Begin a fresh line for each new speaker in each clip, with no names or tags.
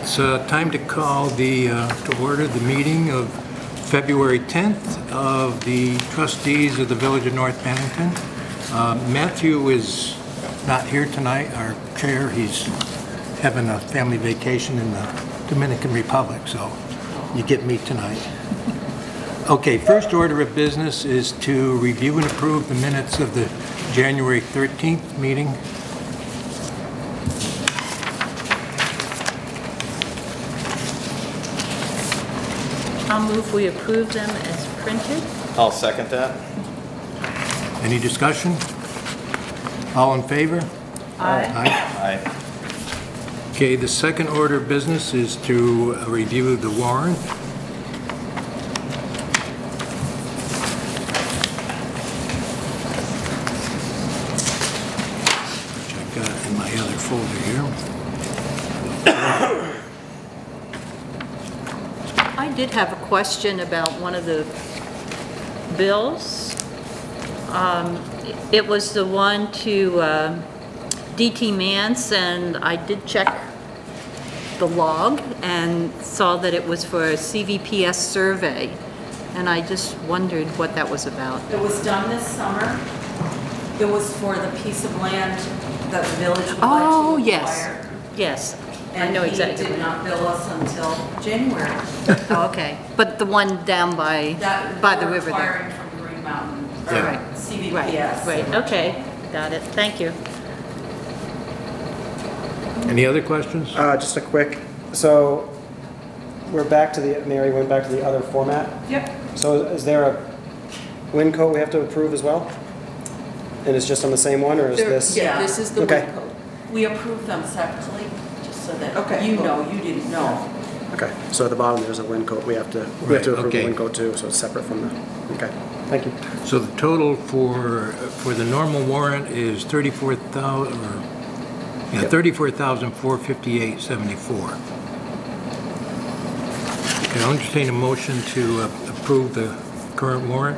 It's time to call to order the meeting of February 10th of the Trustees of the Village of North Bennington. Matthew is not here tonight, our chair. He's having a family vacation in the Dominican Republic, so you get me tonight. Okay, first order of business is to review and approve the minutes of the January 13th meeting.
I'll move we approve them as printed.
I'll second that.
Any discussion? All in favor?
Aye.
Aye.
Okay, the second order of business is to review the warrant. Which I've got in my other folder here.
I did have a question about one of the bills. It was the one to DT Mance, and I did check the log and saw that it was for a CVPS survey, and I just wondered what that was about.
It was done this summer. It was for the piece of land that the village would like to acquire.
Oh, yes, yes. I know exactly.
And he did not bill us until January.
Oh, okay, but the one down by the river there.
Acquiring from Green Mountain, or
Yeah.
CVPS.
Right, okay, got it, thank you.
Any other questions?
Just a quick, so we're back to Mary went back to the other format.
Yep.
So is there a win code we have to approve as well? And it's just on the same one, or is this?
Yeah, this is the
Okay.
win code. We approved them separately, just so that
Okay.
you know, you didn't know.
Okay, so at the bottom there's a win code. We have to
Right,
approve
okay.
the win code too, so it's separate from the, okay, thank you.
So the total for the normal warrant is $34,000,
Yep.
$34,458.74. Okay, I'll entertain a motion to approve the current warrant.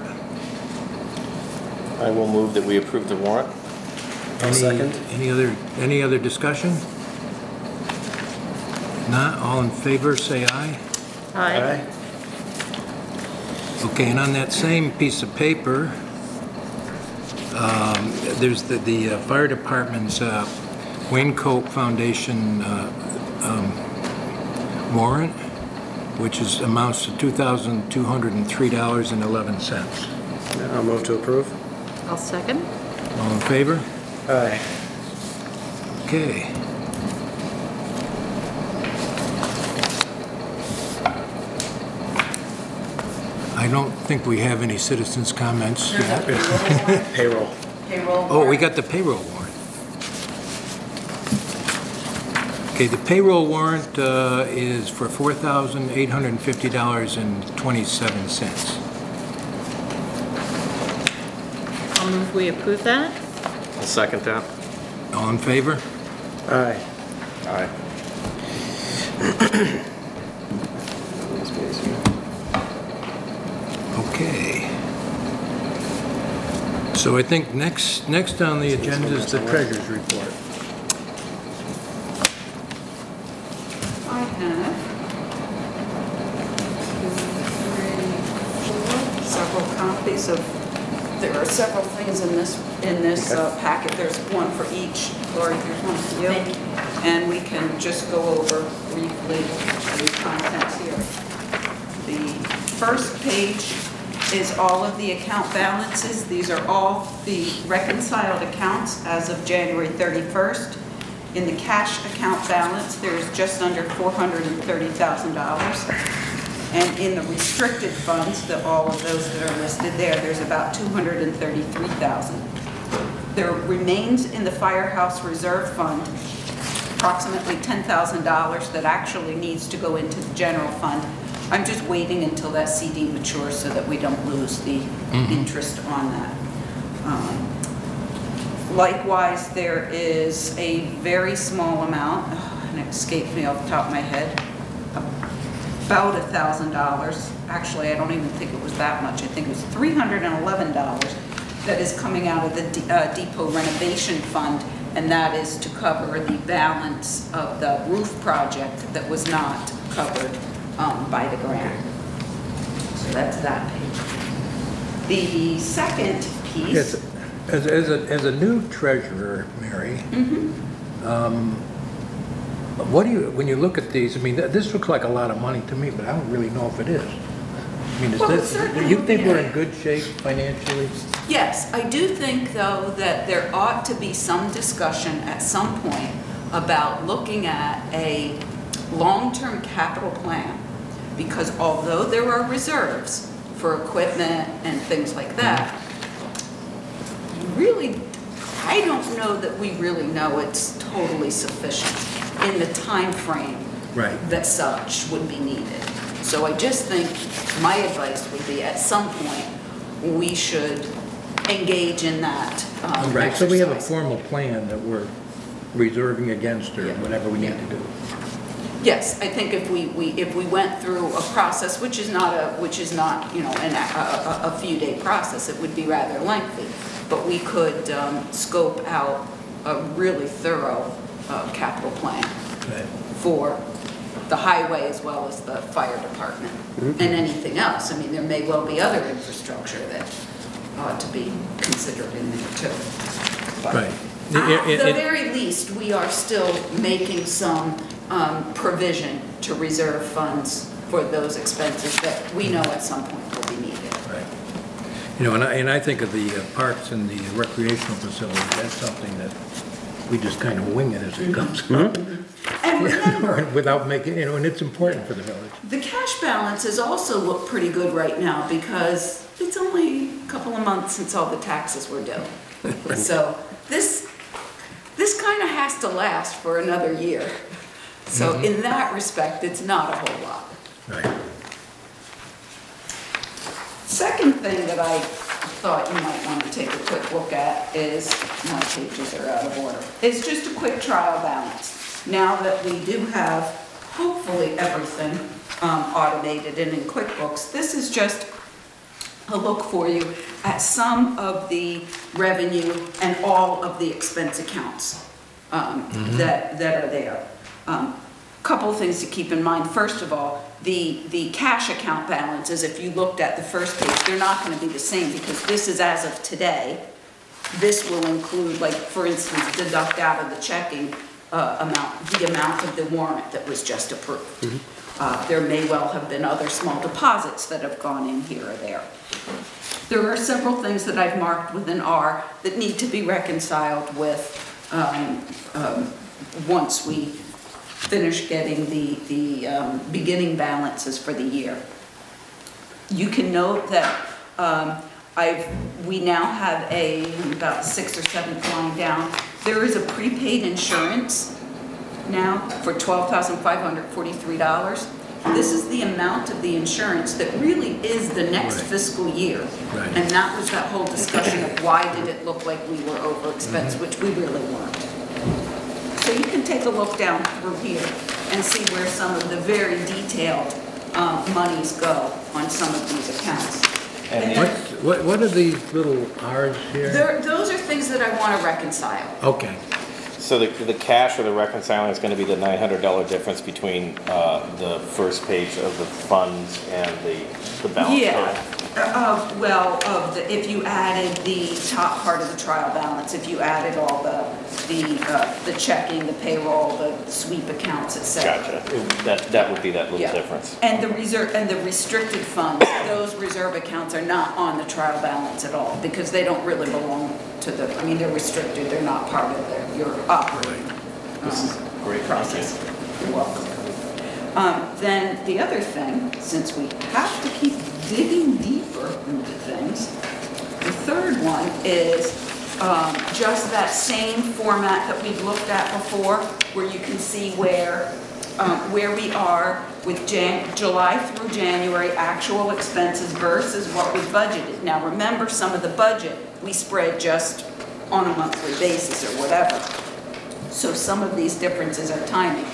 I will move that we approve the warrant.
I'll second.
Any other discussion? Not, all in favor, say aye.
Aye.
Okay, and on that same piece of paper, there's the fire department's Wayne-Cope Foundation warrant, which amounts to $2,203.11.
I'll move to approve.
I'll second.
All in favor?
Aye.
Okay. I don't think we have any citizens' comments
There's
yet.
a
Payroll.
payroll.
Oh, we got the payroll warrant. Okay, the payroll warrant is for $4,850.27.
I'll move we approve that.
I'll second that.
All in favor?
Aye.
Aye.
Okay. So I think next on the agenda is the treasurer's report.
I have 2, 3, 4, several copies of, there are several things in this
Okay.
packet. There's one for each. Lori, there's one for you.
Thank you.
And we can just go over briefly the contents here. The first page is all of the account balances. These are all the reconciled accounts as of January 31st. In the cash account balance, there's just under $430,000. And in the restricted funds, all of those that are listed there, there's about $233,000. There remains in the Firehouse Reserve Fund approximately $10,000 that actually needs to go into the general fund. I'm just waiting until that CD matures so that we don't lose the interest on that. Likewise, there is a very small amount, and it escaped me off the top of my head, about $1,000. Actually, I don't even think it was that much. I think it was $311 that is coming out of the depot renovation fund and that is to cover the balance of the roof project that was not covered by the grant. So that's that page. The second piece.
Yes, as a new treasurer, Mary, what do you, when you look at these, I mean, this looks like a lot of money to me, but I don't really know if it is. I mean,
Well,
do you think we're in good shape financially?
Yes, I do think, though, that there ought to be some discussion at some point about looking at a long-term capital plan, because although there are reserves for equipment and things like that, really, I don't know that we really know it's totally sufficient in the time frame that such would be needed. So I just think my advice would be at some point we should engage in that
Right,
exercise.
so we have a formal plan that we're reserving against or whatever we need to do.
Yes, I think if we went through a process, which is not you know a few day process, it would be rather lengthy, but we could scope out a really thorough capital plan for the highway as well as the fire department and anything else. I mean, there may well be other infrastructure that ought to be considered in there too. But
Right.
at the very least, we are still making some provision to reserve funds for those expenses that we know at some point will be needed.
Right. You know, and I think of the parks and the recreational facilities, that's something that we just kind of wing it as it comes up.
And remember,
Without making, you know, and it's important for the village.
the cash balances also look pretty good right now because it's only a couple of months since all the taxes were due. So this kind of has to last for another year. So in that respect, it's not a whole lot.
Right.
Second thing that I thought you might want to take a quick look at is, my pages are out of order, is just a quick trial balance. Now that we do have hopefully everything automated and in QuickBooks, this is just a look for you at some of the revenue and all of the expense accounts that are there. Couple of things to keep in mind. First of all, the cash account balances, if you looked at the first page, they're not going to be the same because this is as of today. This will include, like, for instance, deduct out of the checking the amount of the warrant that was just approved. There may well have been other small deposits that have gone in here or there. There are several things that I've marked with an R that need to be reconciled with once we finish getting the beginning balances for the year. You can note that we now have about 6th or 7th line down. There is a prepaid insurance now for $12,543. This is the amount of the insurance that really is the next fiscal year.
Right.
And that was that whole discussion of why did it look like we were over expensed, which we really weren't. So you can take a look down through here and see where some of the very detailed monies go on some of these accounts. And
What are these little R's here?
those are things that I want to reconcile.
Okay.
So the cash or the reconciling is going to be the $900 difference between the first page of the funds and the balance.
Yeah. If you added the top part of the trial balance, if you added all the checking, the payroll, the sweep accounts, etc.
Gotcha. That would be that little difference.
And the reserve and the restricted funds, those reserve accounts are not on the trial balance at all because they don't really belong to the. I mean, they're restricted. They're not part of your operating
Great
process. You're welcome. Then the other thing, since we have to keep digging deeper into things, the third one is just that same format that we've looked at before, where you can see where we are with July through January actual expenses versus what we budgeted. Now remember, some of the budget we spread just on a monthly basis or whatever. So some of these differences are timing.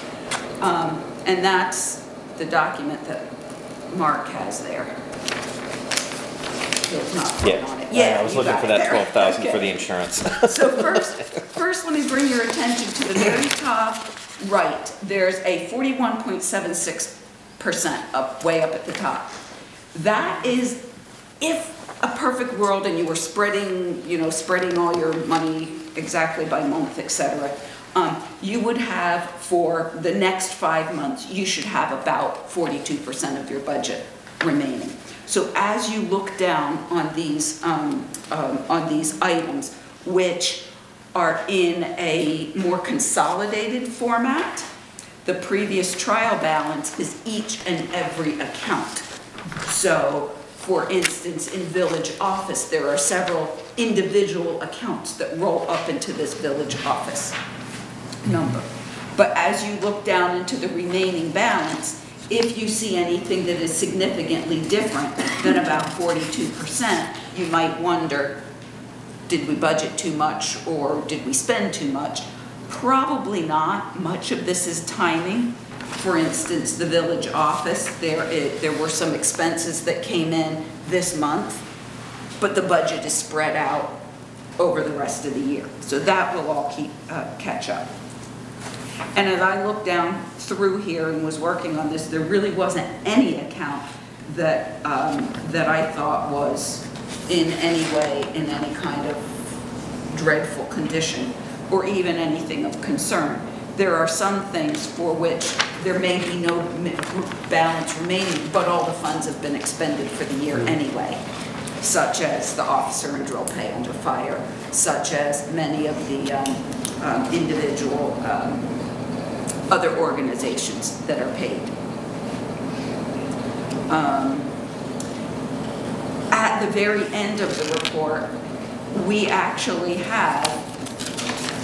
And that's the document that Mark has there. Bill's not voting on it.
Yeah, I was
you
looking
got
for
it
that
there.
12,000 for
Okay.
the insurance.
So first, let me bring your attention to the very top right. There's a 41.76% up, way up at the top. That is, if a perfect world and you were spreading, spreading all your money exactly by month, etc., you would have, for the next 5 months, you should have about 42% of your budget remaining. So as you look down on these items, which are in a more consolidated format, the previous trial balance is each and every account. So, for instance, in village office, there are several individual accounts that roll up into this village office number. But as you look down into the remaining balance, if you see anything that is significantly different than about 42%, you might wonder, did we budget too much or did we spend too much? Probably not. Much of this is timing. For instance, the village office, there were some expenses that came in this month, but the budget is spread out over the rest of the year. So that will all catch up. And as I looked down through here and was working on this, there really wasn't any account that I thought was in any way in any kind of dreadful condition or even anything of concern. There are some things for which there may be no balance remaining, but all the funds have been expended for the year anyway, such as the officer and drill pay under fire, such as many of the individual other organizations that are paid. At the very end of the report, we actually have,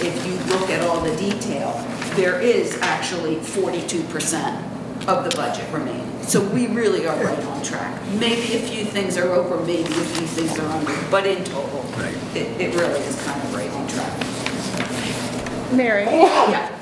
if you look at all the detail, there is actually 42% of the budget remaining. So we really are right on track. Maybe a few things are over, maybe a few things are under, but in total, it really is kind of right on track.
Mary?
Yeah.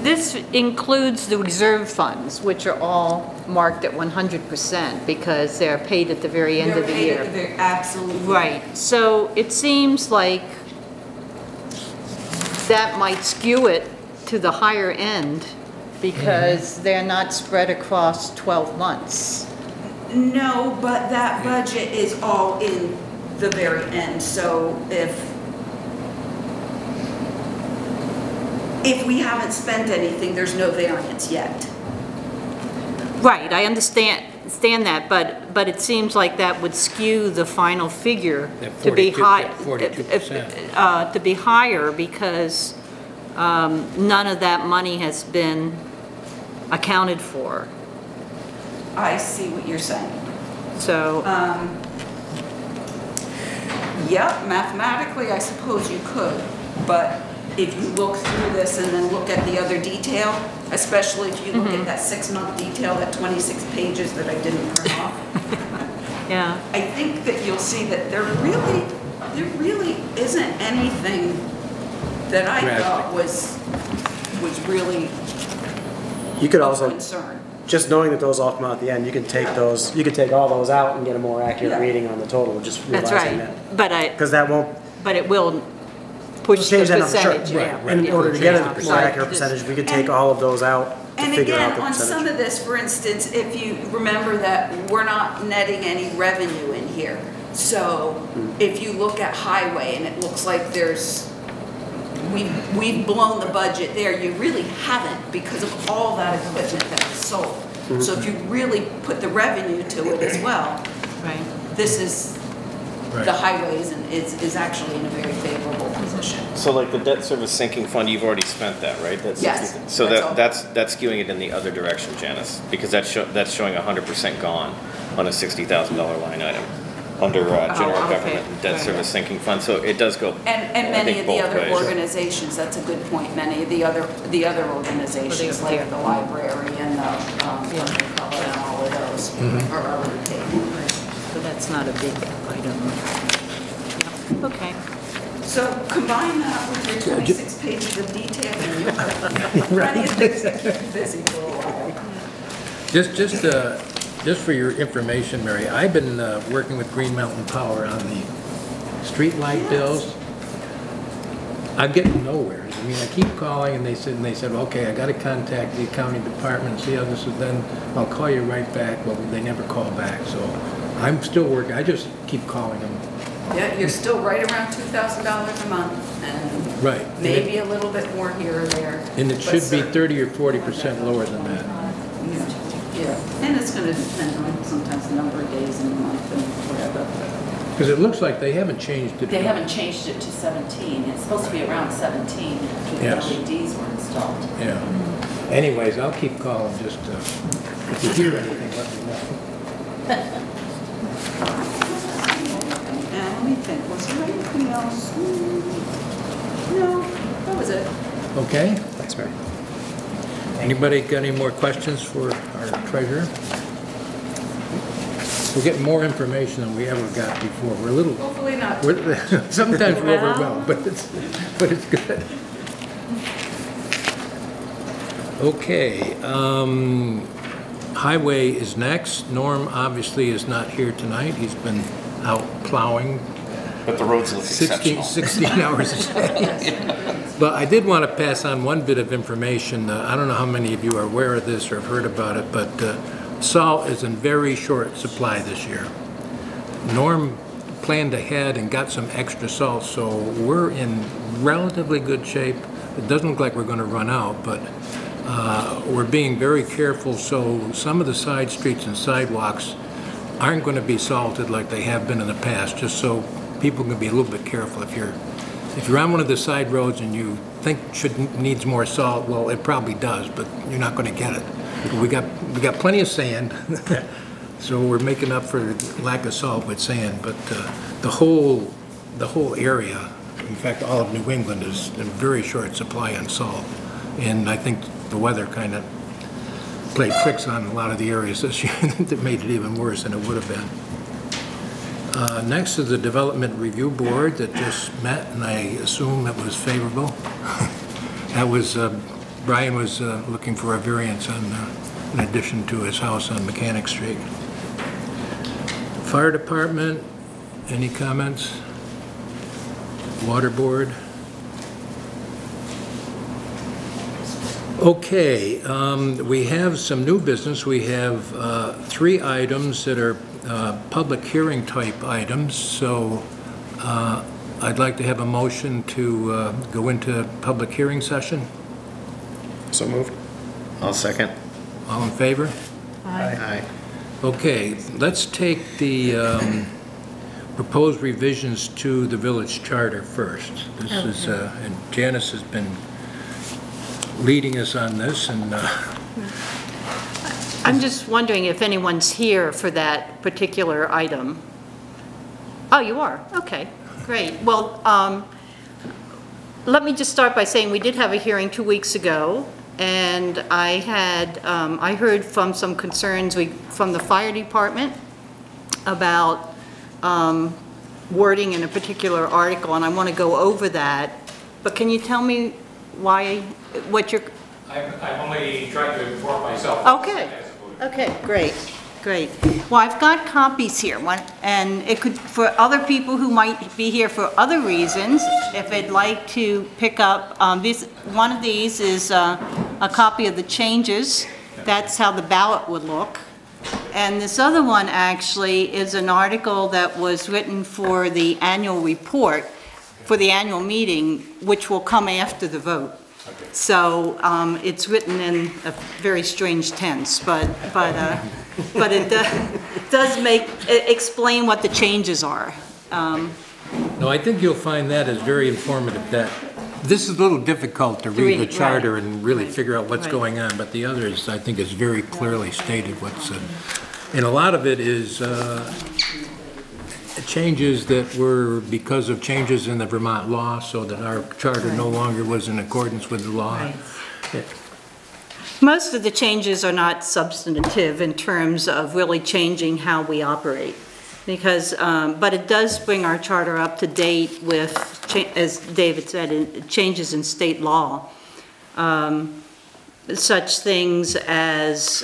This includes the reserve funds, which are all marked at 100% because they're paid at the very end of the year.
Absolutely.
Right. So it seems like that might skew it to the higher end because they're not spread across 12 months.
No, but that budget is all in the very end. So if we haven't spent anything, there's no variance yet.
Right, I understand that, but it seems like that would skew the final figure
That
to be
42%.
high,
42%.
to be higher because none of that money has been accounted for.
I see what you're saying.
So,
Yep, mathematically, I suppose you could, but if you look through this and then look at the other detail, especially if you look at that 6-month detail, that 26 pages that I didn't print off,
yeah.
I think that you'll see that there really isn't anything that I thought was really
You could
of
also,
concern.
just knowing that those all come out at the end, you can take all those out and get a more accurate
Yeah.
reading on the total, just
That's
realizing
right,
that. Because that won't
but it will push the
change that number, sure.
percentage. yeah.
In
Yeah.
order to get a
Yeah.
more accurate percentage, we could take all of those out to
And
figure out
again,
the
on some
percentage.
of this, for instance, if you remember that we're not netting any revenue in here. So if you look at highway and it looks like we've blown the budget there, you really haven't because of all that equipment that was sold. So if you really put the revenue to it as well,
Right.
this is, the highways is actually in a very favorable position.
So like the debt service sinking fund, you've already spent that, right? That's
Yes,
60 So
that's all.
that's skewing it in the other direction, Janice, because that's showing 100% gone on a $60,000 line item under general
okay.
government and debt
Right.
service sinking fund. So it does go.
And
I
many
think
of the
both
other
ways.
organizations, that's a good point, many of the other organizations,
Well, they-
like the library and the, what do you call it, and all of those are already paid.
So that's not a big item. Yeah. Okay.
So combine that with your 26 pages of detail, and you've got plenty of things to keep you busy for a while.
Just just for your information, Mary, I've been working with Green Mountain Power on the street light bills. I'm getting nowhere. I mean, I keep calling and they said, okay, I got to contact the accounting department and see how this is done. I'll call you right back. Well, they never call back, so I'm still working. I just keep calling them.
Yeah, you're still right around $2,000 a month, and
Right.
maybe a little bit more here or there.
And it should be 30 or 40% lower than that.
Yeah, and it's going to depend on sometimes the number of days in the month and whatever.
Because it looks like they haven't changed it.
They haven't changed it to 17. It's supposed to be around 17 after the
Yes.
LEDs were installed.
Yeah. Anyways, I'll keep calling just if you hear anything, let me know.
And let me think, was there anything else? No, that was it.
Okay?
Thanks, Mary.
Anybody got any more questions for our treasurer? We're getting more information than we ever got before. We're a little,
Hopefully not.
sometimes we're overwhelmed, but it's good. Okay, highway is next. Norm obviously is not here tonight. He's been out plowing
But the roads look exceptional.
16 hours a day. But I did want to pass on one bit of information. I don't know how many of you are aware of this or have heard about it, but salt is in very short supply this year. Norm planned ahead and got some extra salt, so we're in relatively good shape. It doesn't look like we're going to run out, but we're being very careful, so some of the side streets and sidewalks aren't going to be salted like they have been in the past, just so people can be a little bit careful. If you're on one of the side roads and you think needs more salt, well, it probably does, but you're not going to get it. We got plenty of sand, so we're making up for lack of salt with sand. But the whole area, in fact, all of New England is in very short supply on salt, and I think the weather kind of played tricks on a lot of the areas this year that made it even worse than it would have been. Next is the Development Review Board that just met, and I assume it was favorable. That was, Brian was looking for a variance on, in addition to his house on Mechanic Street. Fire Department, any comments? Water Board? Okay, we have some new business. We have 3 items that are public hearing type items, so I'd like to have a motion to go into public hearing session.
So moved.
I'll second.
All in favor?
Aye.
Okay, let's take the proposed revisions to the village charter first. This is, and Janice has been leading us on this, and
I'm just wondering if anyone's here for that particular item. Oh, you are? Okay, great. Well, let me just start by saying we did have a hearing 2 weeks ago, and I heard from some concerns from the fire department about wording in a particular article, and I want to go over that. But can you tell me what you're...
I'm only trying to inform myself.
Okay, great. Well, I've got copies here, and it could, for other people who might be here for other reasons, if they'd like to pick up, one of these is a copy of the changes. That's how the ballot would look. And this other one actually is an article that was written for the annual report, for the annual meeting, which will come after the vote. So it's written in a very strange tense, but it does explain what the changes are.
no, I think you'll find that is very informative. That this is a little difficult to read the charter and really figure out what's going on, but the others, I think, is very clearly stated what's, and a lot of it is changes that were because of changes in the Vermont law, so that our charter no longer was in accordance with the law.
Right. Yeah. Most of the changes are not substantive in terms of really changing how we operate, because, but it does bring our charter up to date with, as David said, changes in state law. such things as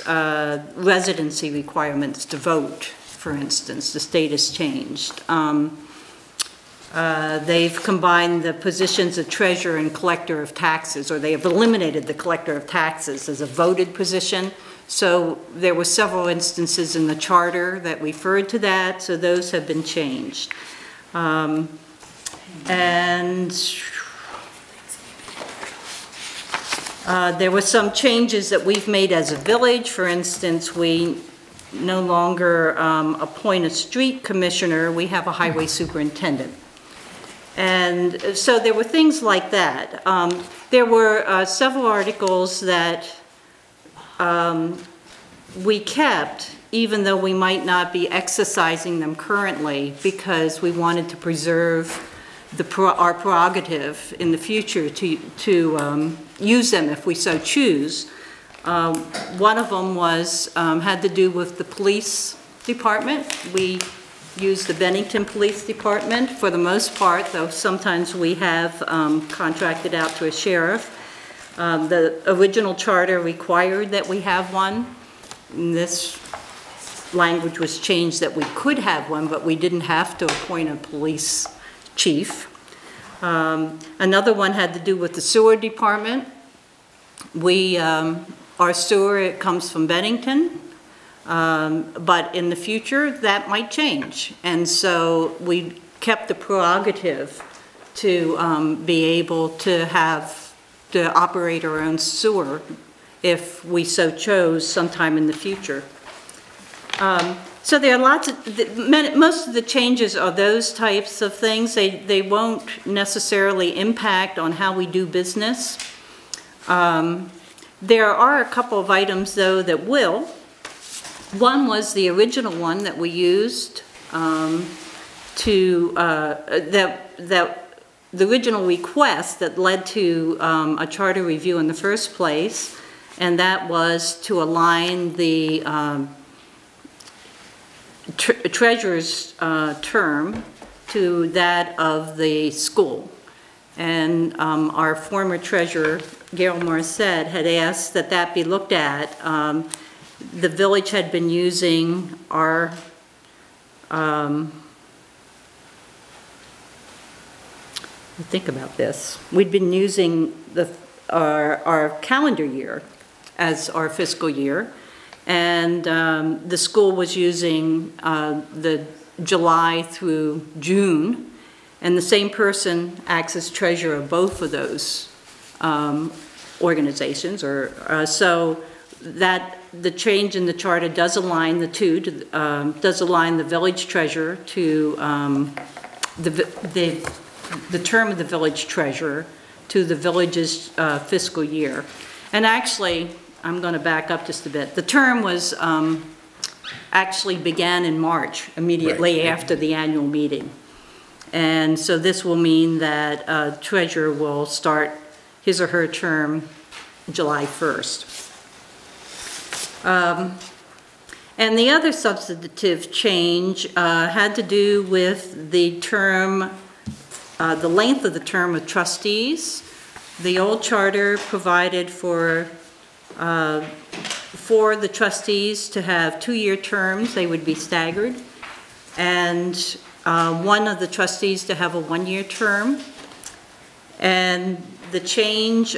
residency requirements to vote, for instance. The state has changed. They've combined the positions of treasurer and collector of taxes, or they have eliminated the collector of taxes as a voted position. So there were several instances in the charter that referred to that, so those have been changed. There were some changes that we've made as a village. For instance, we no longer appoint a street commissioner, we have a highway superintendent. And so there were things like that. There were several articles that we kept, even though we might not be exercising them currently, because we wanted to preserve our prerogative in the future to use them if we so choose. One of them was had to do with the police department. We use the Bennington Police Department for the most part, though sometimes we have contracted out to a sheriff. The original charter required that we have one. And this language was changed that we could have one, but we didn't have to appoint a police chief. Another one had to do with the sewer department. Our sewer, it comes from Bennington. But in the future, that might change. And so we kept the prerogative to be able to operate our own sewer if we so chose sometime in the future. So there are lots of, most of the changes are those types of things. They won't necessarily impact on how we do business. There are a couple of items, though, that will. One was the original one that we used the original request that led to a charter review in the first place, and that was to align the treasurer's term to that of the school. And our former treasurer, Gail Morissette, had asked that that be looked at. The village had been using our think about this. We'd been using our calendar year as our fiscal year, and the school was using the July through June, and the same person acts as treasurer of both of those organizations. So that the change in the charter does align the two, does align the village treasurer to the term of the village treasurer to the village's fiscal year. And actually, I'm going to back up just a bit. The term was actually began in March, immediately after the annual meeting. And so this will mean that treasurer will start his or her term July 1st. And the other substantive change had to do with the term, the length of the term of trustees. The old charter provided for the trustees to have 2-year terms. They would be staggered. And one of the trustees to have a 1-year term. And the change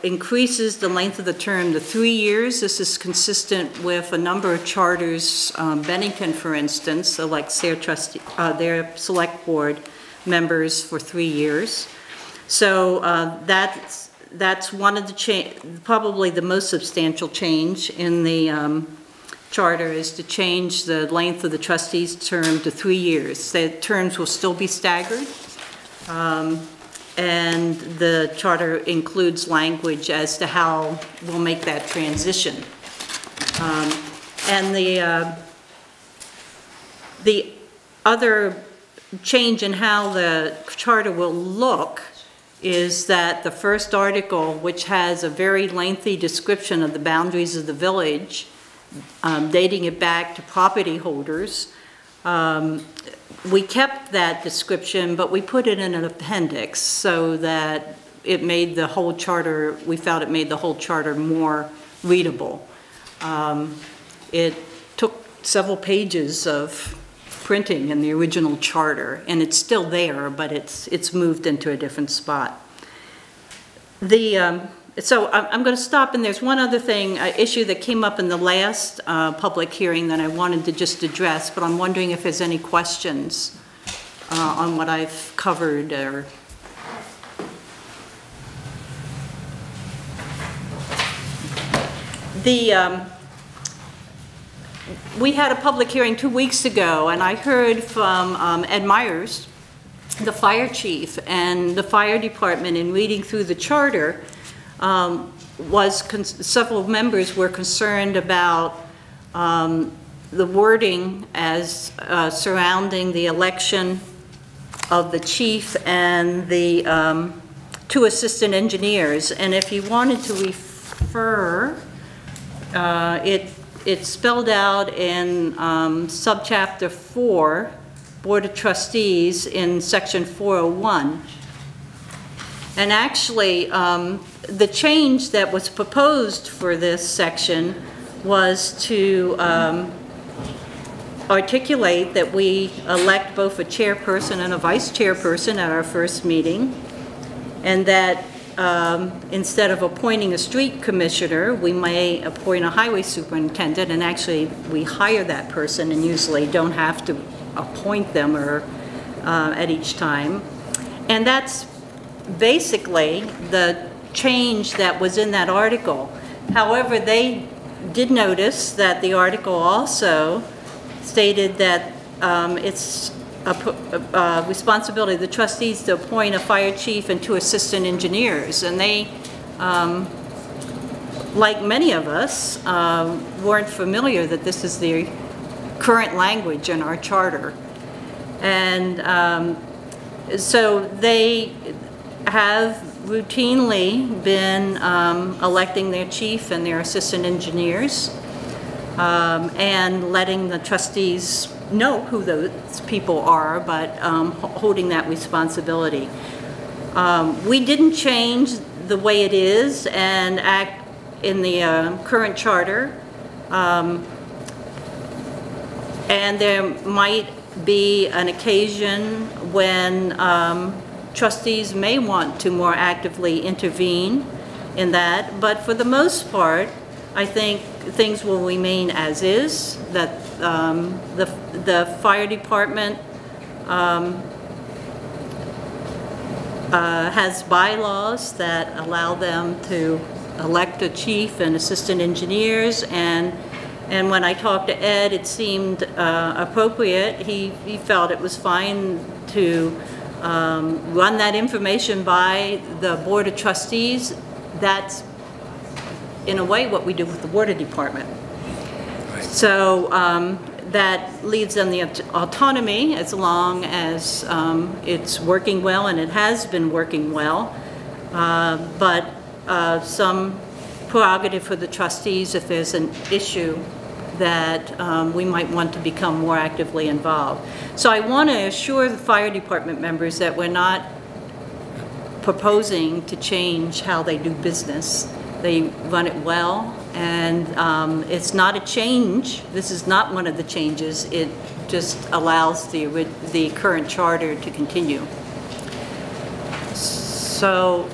increases the length of the term to 3 years. This is consistent with a number of charters. Bennington, for instance, selects their select board members for 3 years. So that's one of the probably the most substantial change in the charter is to change the length of the trustees' term to 3 years. The terms will still be staggered. And the charter includes language as to how we'll make that transition. And the other change in how the charter will look is that the first article, which has a very lengthy description of the boundaries of the village, dating it back to property holders, we kept that description, but we put it in an appendix so that it made the whole charter, we felt it made the whole charter more readable. It took several pages of printing in the original charter, and it's still there, but it's moved into a different spot. So I'm going to stop, and there's one other thing, issue that came up in the last public hearing that I wanted to just address, but I'm wondering if there's any questions on what I've covered. Or we had a public hearing 2 weeks ago, and I heard from Ed Myers, the fire chief, and the fire department in reading through the charter. Several members were concerned about the wording as surrounding the election of the chief and the 2 assistant engineers. And if you wanted to refer, it's spelled out in subchapter 4, Board of Trustees, in section 401. And actually, the change that was proposed for this section was to articulate that we elect both a chairperson and a vice chairperson at our first meeting, and that instead of appointing a street commissioner, we may appoint a highway superintendent, and actually we hire that person and usually don't have to appoint them or at each time. And that's basically the change that was in that article. However, they did notice that the article also stated that it's a responsibility of the trustees to appoint a fire chief and 2 assistant engineers. And they, like many of us, weren't familiar that this is the current language in our charter. And so they have routinely been electing their chief and their assistant engineers and letting the trustees know who those people are, but holding that responsibility. We didn't change the way it is and act in the current charter, and there might be an occasion when trustees may want to more actively intervene in that, but for the most part, I think things will remain as is, that the fire department has bylaws that allow them to elect a chief and assistant engineers, and when I talked to Ed, it seemed appropriate. He felt it was fine to run that information by the Board of Trustees. That's, in a way, what we do with the Water Department. Right. So that leaves them the autonomy as long as it's working well, and it has been working well. But some prerogative for the trustees if there's an issue that we might want to become more actively involved. So I want to assure the fire department members that we're not proposing to change how they do business. They run it well, and it's not a change. This is not one of the changes. It just allows the current charter to continue. So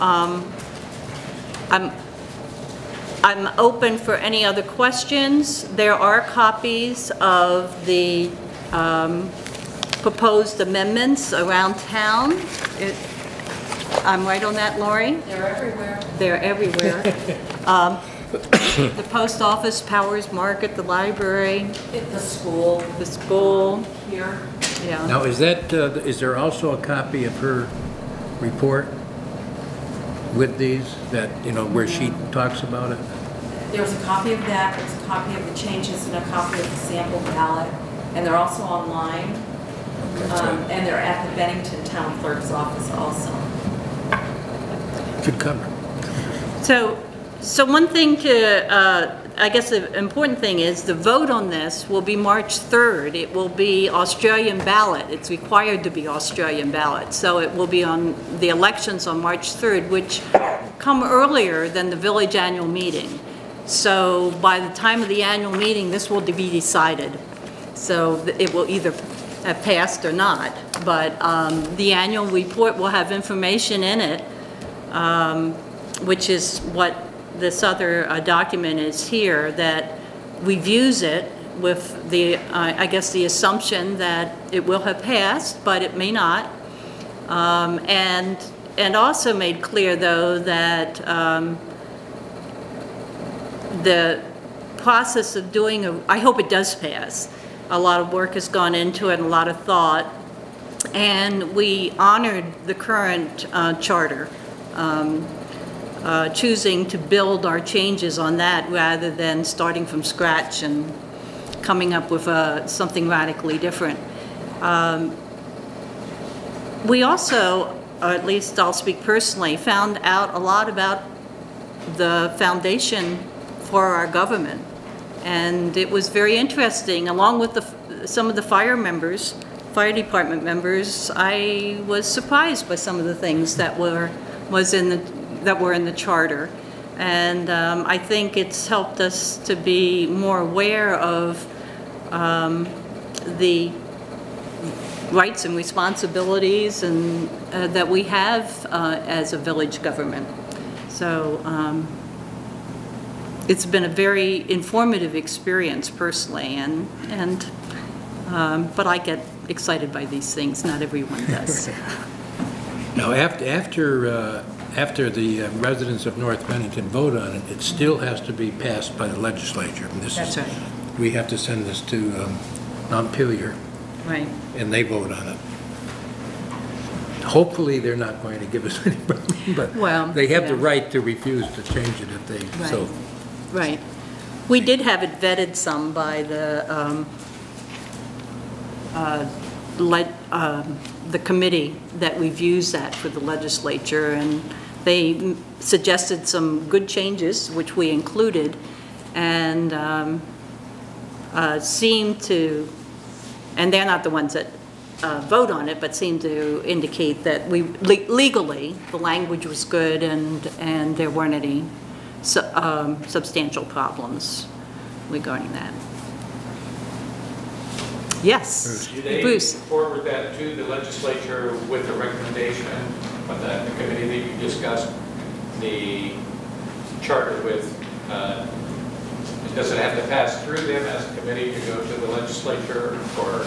I'm open for any other questions. There are copies of the proposed amendments around town. I'm right on that, Lori?
They're everywhere.
They're everywhere. The post office, Powers Market, the library.
The school.
The school.
Here.
Yeah.
Now, is there also a copy of her report with these, that, where she talks about it?
There's a copy of that, there's a copy of the changes, and a copy of the sample ballot, and they're also online, and they're at the Bennington Town Clerk's office also.
Good cover.
So one thing to I guess the important thing is the vote on this will be March 3rd. It will be Australian ballot. It's required to be Australian ballot. So it will be on the elections on March 3rd, which come earlier than the village annual meeting. So by the time of the annual meeting, this will be decided. So it will either have passed or not. But the annual report will have information in it, which is what this other document is here, that reviews it with the, I guess, the assumption that it will have passed, but it may not. And also made clear, though, that the process of doing I hope it does pass. A lot of work has gone into it and a lot of thought. And we honored the current charter, choosing to build our changes on that rather than starting from scratch and coming up with something radically different. We also, or at least I'll speak personally, found out a lot about the foundation for our government. And it was very interesting. Along with some of the fire department members, I was surprised by some of the things that were in the charter. And I think it's helped us to be more aware of the rights and responsibilities and that we have as a village government. So it's been a very informative experience personally, but I get excited by these things. Not everyone does.
Now, after the residents of North Bennington vote on it, it still has to be passed by the legislature. And
That's right.
We have to send this to Montpelier.
Right.
And they vote on it. Hopefully, they're not going to give us any problem, but they have the right to refuse to change it if they so.
Right. We did have it vetted some by the committee that reviews that for the legislature, and they suggested some good changes, which we included, and seemed to, and they're not the ones that vote on it, but seem to indicate that legally the language was good and there weren't any substantial problems regarding that. Yes,
Do they
Bruce.
forward that to the legislature with the recommendation of the committee that you discussed, the charter with, does it have to pass through them as a committee to go to the legislature, or?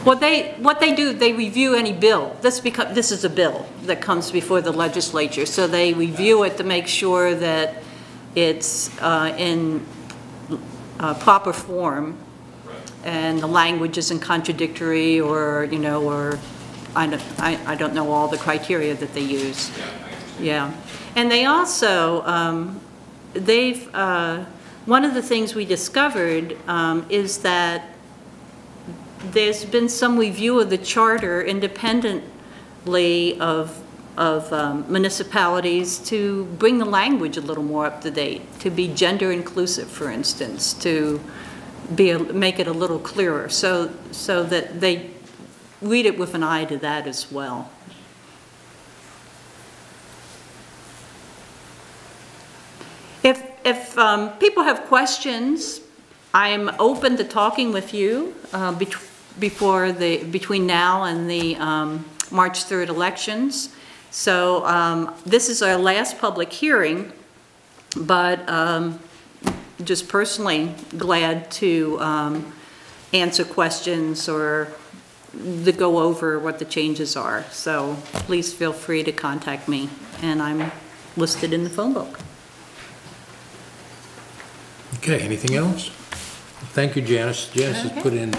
What they do, they review any bill. This is a bill that comes before the legislature, so they review it to make sure that it's in proper form, and the language isn't contradictory, or or I don't know all the criteria that they use. Yeah, and they also one of the things we discovered is that there's been some review of the charter independently of municipalities to bring the language a little more up to date, to be gender inclusive, for instance, to make it a little clearer, so that they read it with an eye to that as well. If people have questions, I'm open to talking with you between now and the March 3rd elections. So this is our last public hearing, but just personally glad to answer questions or to go over what the changes are. So please feel free to contact me, and I'm listed in the phone book.
Okay, anything else? Thank you, Janice. Janice has put in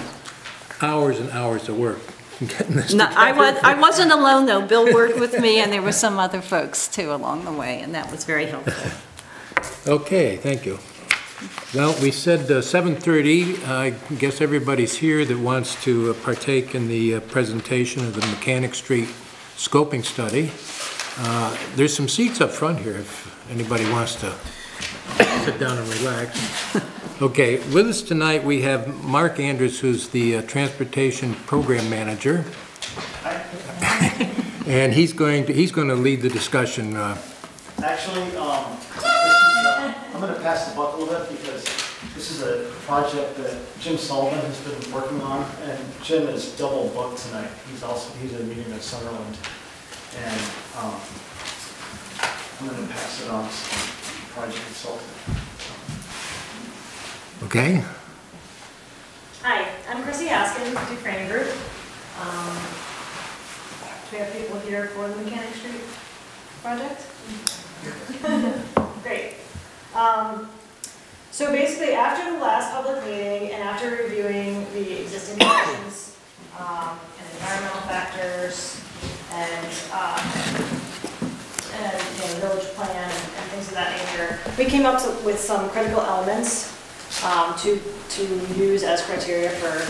hours and hours of work in getting this together.
I wasn't alone, though. Bill worked with me, and there were some other folks, too, along the way, and that was very helpful.
Okay, thank you. Well, we said 7:30. I guess everybody's here that wants to partake in the presentation of the Mechanic Street scoping study. There's some seats up front here if anybody wants to sit down and relax. Okay, with us tonight, we have Mark Andrews, who's the Transportation Program Manager. And he's going to lead the discussion.
Actually, I'm going to pass the buck a little bit because this is a project that Jim Sullivan has been working on, and Jim is double booked tonight. He's at a meeting at Summerland, and I'm going to pass it on to the project consultant.
Okay.
Hi, I'm Chrissy Haskins with Dufresne Group. Do we have people here for the Mechanic Street project? Great. So basically, after the last public meeting and after reviewing the existing conditions and environmental factors and village plan and things of that nature, we came up with some critical elements to use as criteria for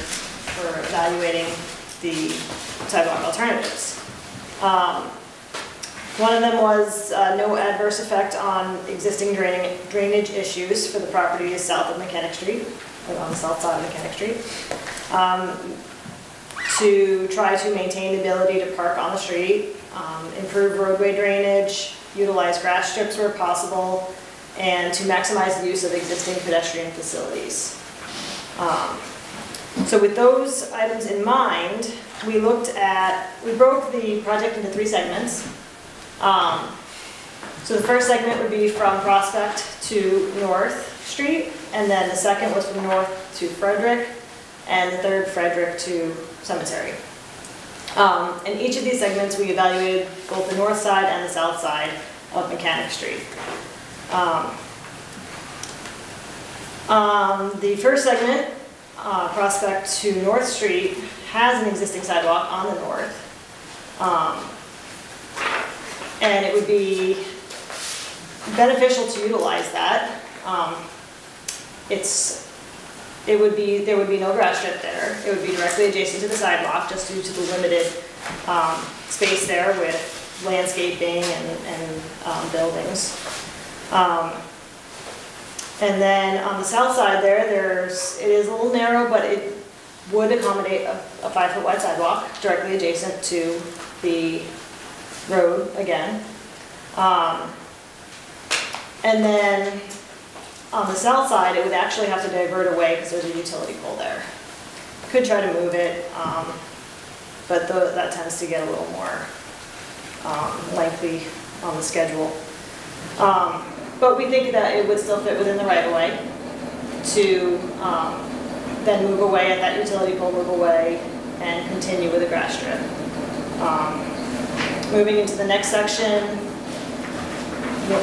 evaluating the sidewalk alternatives. One of them was no adverse effect on existing drainage issues for the properties south of Mechanic Street, or on the south side of Mechanic Street. To try to maintain the ability to park on the street, improve roadway drainage, utilize grass strips where possible, and to maximize the use of existing pedestrian facilities. So with those items in mind, we broke the project into 3 segments. So the first segment would be from Prospect to North Street, and then the second was from North to Frederick, and the third Frederick to Cemetery. In each of these segments, we evaluated both the north side and the south side of Mechanic Street. The first segment, Prospect to North Street, has an existing sidewalk on the north. And it would be beneficial to utilize that. There would be no grass strip there. It would be directly adjacent to the sidewalk, just due to the limited space there with landscaping and buildings. And then on the south side there, it is a little narrow, but it would accommodate a 5-foot wide sidewalk directly adjacent to the road again. And then on the south side, it would actually have to divert away because there's a utility pole there. Could try to move it, but that tends to get a little more lengthy on the schedule. But we think that it would still fit within the right-of-way to then move away at that utility pole, move away, and continue with a grass strip. Moving into the next section,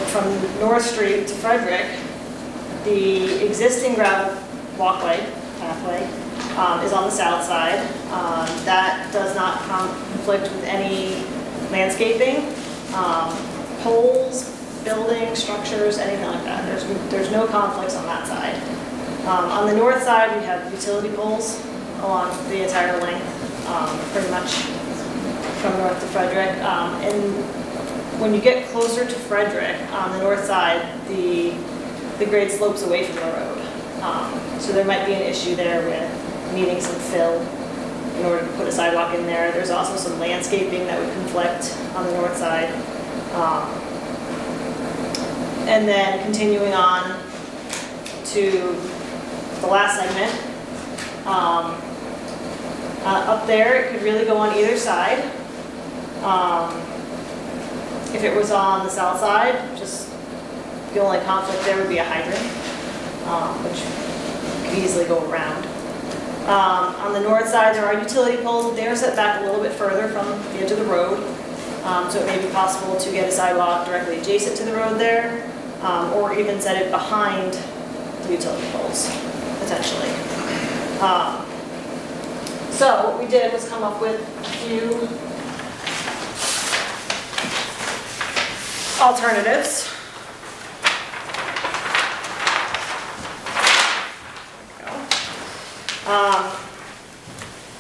from North Street to Frederick, the existing gravel pathway, is on the south side. That does not conflict with any landscaping, poles, building structures, anything like that. There's no conflicts on that side. On the north side, we have utility poles along the entire length, pretty much from north to Frederick. And when you get closer to Frederick, on the north side, the grade slopes away from the road. So there might be an issue there with needing some fill in order to put a sidewalk in there. There's also some landscaping that would conflict on the north side. And then continuing on to the last segment. Up there, it could really go on either side. If it was on the south side, just the only conflict there would be a hydrant, which could easily go around. On the north side, there are utility poles. They're set back a little bit further from the edge of the road, so it may be possible to get a sidewalk directly adjacent to the road there, or even set it behind the utility poles, potentially. So what we did was come up with a few alternatives.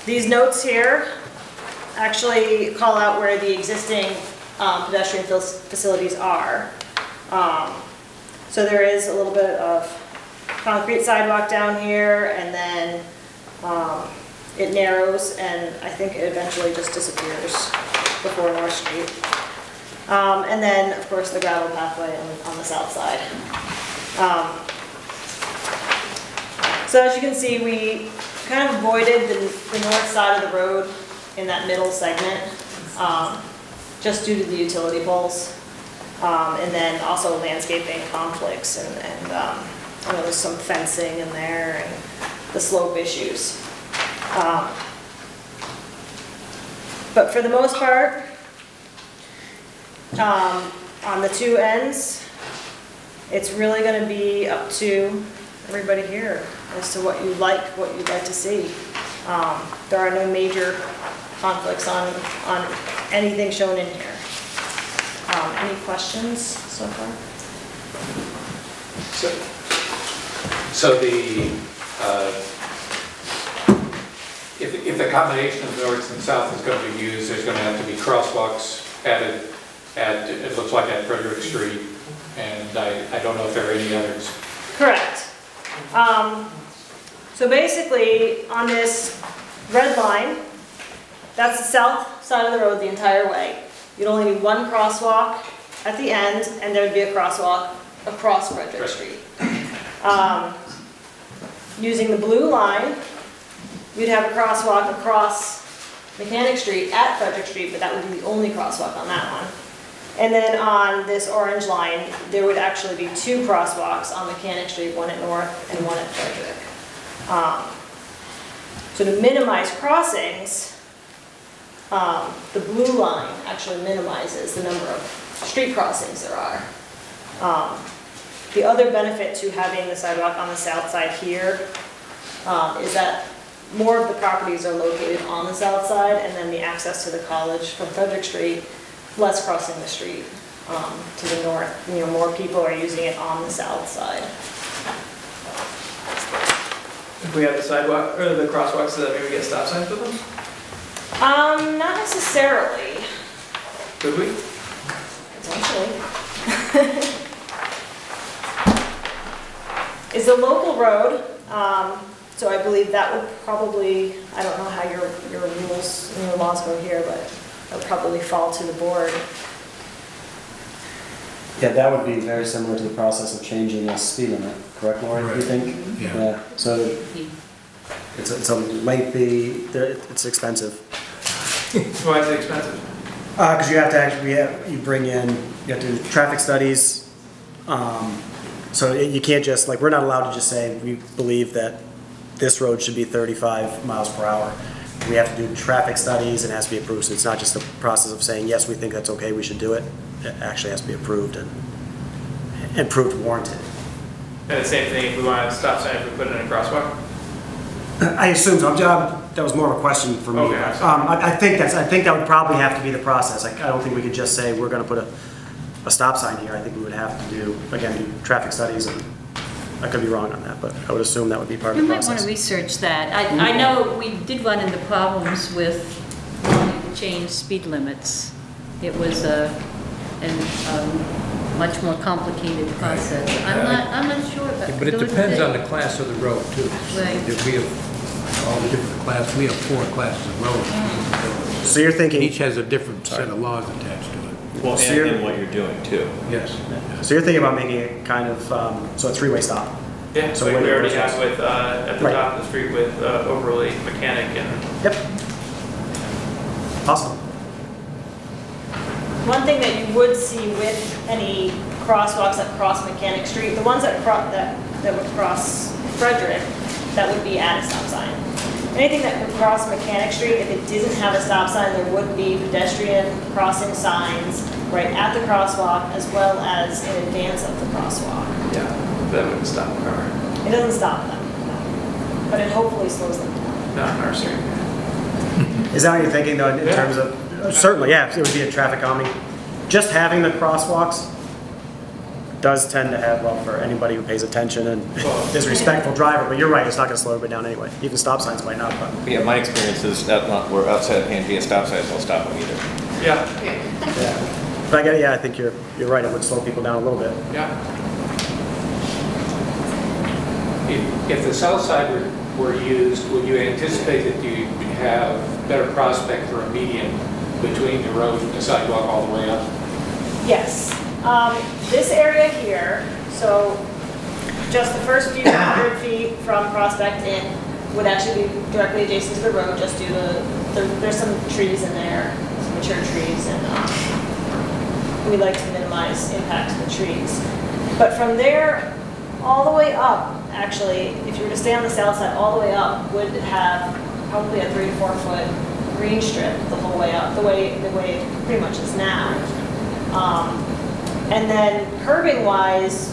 These notes here actually call out where the existing pedestrian facilities are. So there is a little bit of concrete sidewalk down here, and then it narrows, and I think it eventually just disappears before North Street. And then, of course, the gravel pathway on the south side. So as you can see, we kind of avoided the north side of the road in that middle segment, just due to the utility poles. And then also landscaping conflicts, and you know, there's some fencing in there and the slope issues. But for the most part, on the two ends, it's really going to be up to everybody here as to what you'd like to see. There are no major conflicts on anything shown in here. Any questions so far?
So the, if the combination of north and south is going to be used, there's going to have to be crosswalks added at, it looks like at Frederick Street, and I don't know if there are any others.
Correct. So basically, on this red line, that's the south side of the road the entire way. You'd only need one crosswalk at the end, and there would be a crosswalk across Frederick Street. Using the blue line, you'd have a crosswalk across Mechanic Street at Frederick Street, but that would be the only crosswalk on that one. And then on this orange line, there would actually be two crosswalks on Mechanic Street, one at North and one at Frederick. So to minimize crossings, the blue line actually minimizes the number of street crossings there are. The other benefit to having the sidewalk on the south side here is that more of the properties are located on the south side, and then the access to the college from Frederick Street, less crossing the street to the north. You know, more people are using it on the south side.
If we have the sidewalk or the crosswalks, so that maybe we get stop signs with them?
Not necessarily.
Could we?
Potentially. It's a local road, so I believe that would probably, I don't know how your rules and your laws go here, but that would probably fall to the board.
Yeah, that would be very similar to the process of changing the speed limit, correct, Lauren, do you think?
Yeah.
So it's a lengthy, it's expensive.
Why is it expensive?
Because you have to actually, you bring in, you have to do traffic studies. So you can't just, like, we're not allowed to just say we believe that this road should be 35 miles per hour. We have to do traffic studies, and it has to be approved. So it's not just the process of saying, yes, we think that's okay, we should do it. It actually has to be approved and proved warranted.
And the same thing if we want a stop sign, if we put in a crosswalk?
I assume so. That was more of a question for me.
Okay.
I think that would probably have to be the process. I don't think we could just say we're going to put a stop sign here. I think we would have to do traffic studies, and I could be wrong on that, but I would assume that would be part of the process.
You might want to research that. I know we did run into problems with wanting to change speed limits. It was a much more complicated process. I'm not sure.
But it depends on the class of the road too.
Right.
If we have all the different classes, we have 4 classes of roads.
So you're thinking
each has a different set of laws attached to it.
Well, and what you're doing too.
Yes.
So you're thinking about making it kind of so a 3-way stop.
Yeah,
So
like we
when-
already have with, at the
Right.
top of the street with Overly Mechanic and...
Yep. Awesome.
One thing that you would see with any crosswalks that cross Mechanic Street, the ones that would cross Frederick, that would be at a stop sign. Anything that would cross Mechanic Street, if it didn't have a stop sign, there would be pedestrian crossing signs right at the crosswalk as well as in advance of the crosswalk.
Yeah, that wouldn't stop the car.
It doesn't stop them, no. But it hopefully slows them down.
Not on our street.
Is that what you're thinking, though, in terms of, certainly, yeah, it would be a traffic calming. Just having the crosswalks does tend to have, well, for anybody who pays attention and is a respectful driver, but you're right, it's not going to slow everybody down anyway. Even stop signs might not, but.
Yeah, my experience is that we're outside of Pangea stop signs, don't stop them either.
Yeah.
Yeah. But I think you're right, it would slow people down a little bit.
Yeah.
if the south side were used, would you anticipate that you'd have better prospect for a median between the road and the sidewalk all the way up?
Yes. This area here, so just the first few hundred feet from Prospect in would actually be directly adjacent to the road, just due to, there's some trees in there, some mature trees, and we like to minimize impact to the trees. But from there, all the way up, actually, if you were to stay on the south side, all the way up would have probably a 3 to 4 foot green strip the whole way up, the way it pretty much is now. And then curbing wise,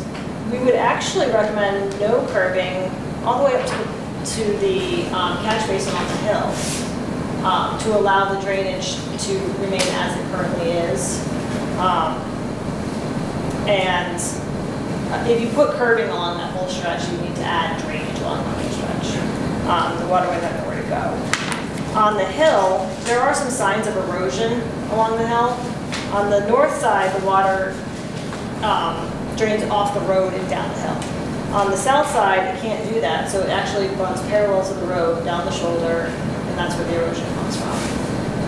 we would actually recommend no curbing all the way up to the catch basin on the hill to allow the drainage to remain as it currently is. And if you put curbing along that whole stretch, you need to add drainage along the whole stretch. The water would have nowhere to go. On the hill, there are some signs of erosion along the hill. On the north side, the water drains off the road and down the hill. On the south side, it can't do that, so it actually runs parallel to the road, down the shoulder, and that's where the erosion comes from.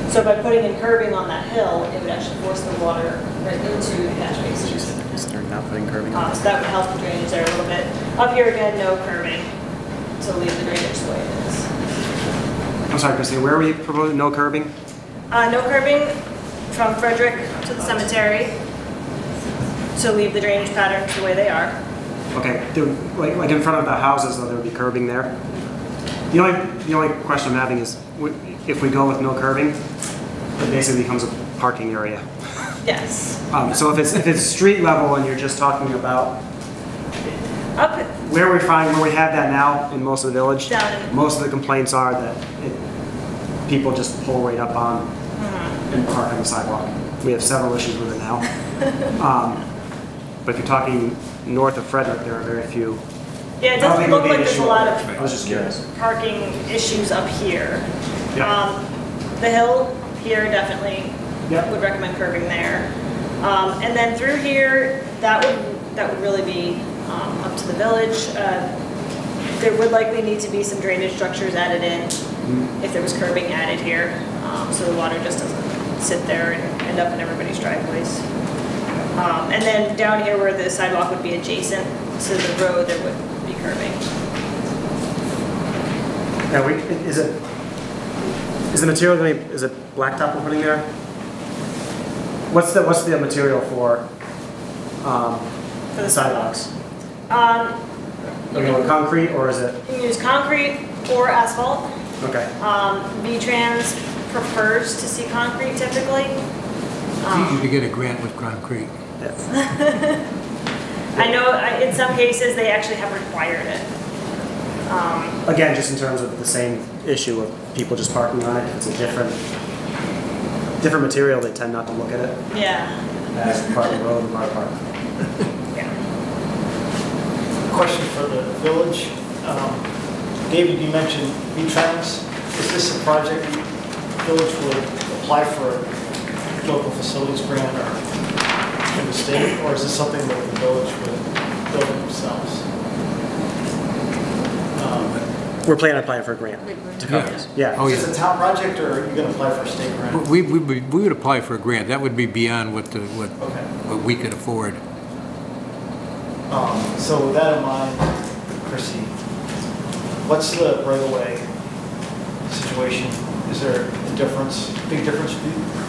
So by putting in curbing on that hill, it would actually force the water right into the catch basin.
They're not putting curbing on.
So that would help the drainage there a little bit. Up here again, no curbing, so leave the drainage the way it is.
I'm sorry, Christine, where are we proposing no curbing?
No curbing from Frederick to the cemetery, so leave the drainage patterns the way they are.
Okay, like in front of the houses, though, there would be curbing there. The only question I'm having is, if we go with no curbing, it basically becomes a parking area.
Yes.
So if it's street level and you're just talking about where we have that now in most of the village, most of the complaints are that people just pull right up on and park on the sidewalk. We have several issues with it now. But if you're talking north of Frederick, there are very few.
Yeah, it doesn't look like there's a lot of
I was just curious.
parking issues up here.
Yeah.
The hill here definitely
Yep.
would recommend curbing there. And then through here, that would really be up to the village. There would likely need to be some drainage structures added in if there was curbing added here, so the water just doesn't sit there and end up in everybody's driveways. And then down here where the sidewalk would be adjacent to the road, there would be curbing.
Now, is the material going to be, is it blacktop we're putting there? What's the material for the sidewalks? Are we going concrete or is it?
You can use concrete or asphalt.
Okay.
V-Trans prefers to see concrete typically.
It's easy to get a grant with concrete.
Yes.
I know in some cases they actually have required it.
Again, just in terms of the same issue of people just parking on it. If it's a different material, they tend not to look at it.
Yeah.
As part of the road and part of park.
Yeah.
Question for the village. David, you mentioned V-Trans. Is this a project the village would apply for a local facilities grant or in the state, or is this something that the village would build themselves?
We're planning on applying for a grant to cover this. Yeah.
Oh,
Is this a town project, or are you going to apply for a state grant?
We would apply for a grant. That would be beyond what we could afford.
So with that in mind, Chrissy, what's the right-of-way situation? Is there a big difference between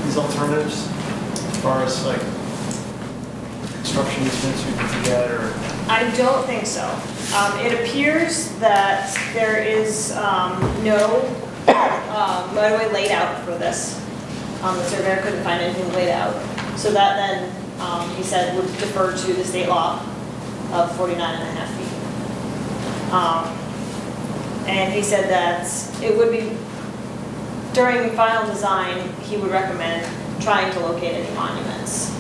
these alternatives as far as like construction easements you can get, or?
I don't think so. It appears that there is no right-of-way laid out for this. The surveyor couldn't find anything laid out. So that then, he said, would defer to the state law of 49.5 feet. And he said that it would be, during final design, he would recommend trying to locate any monuments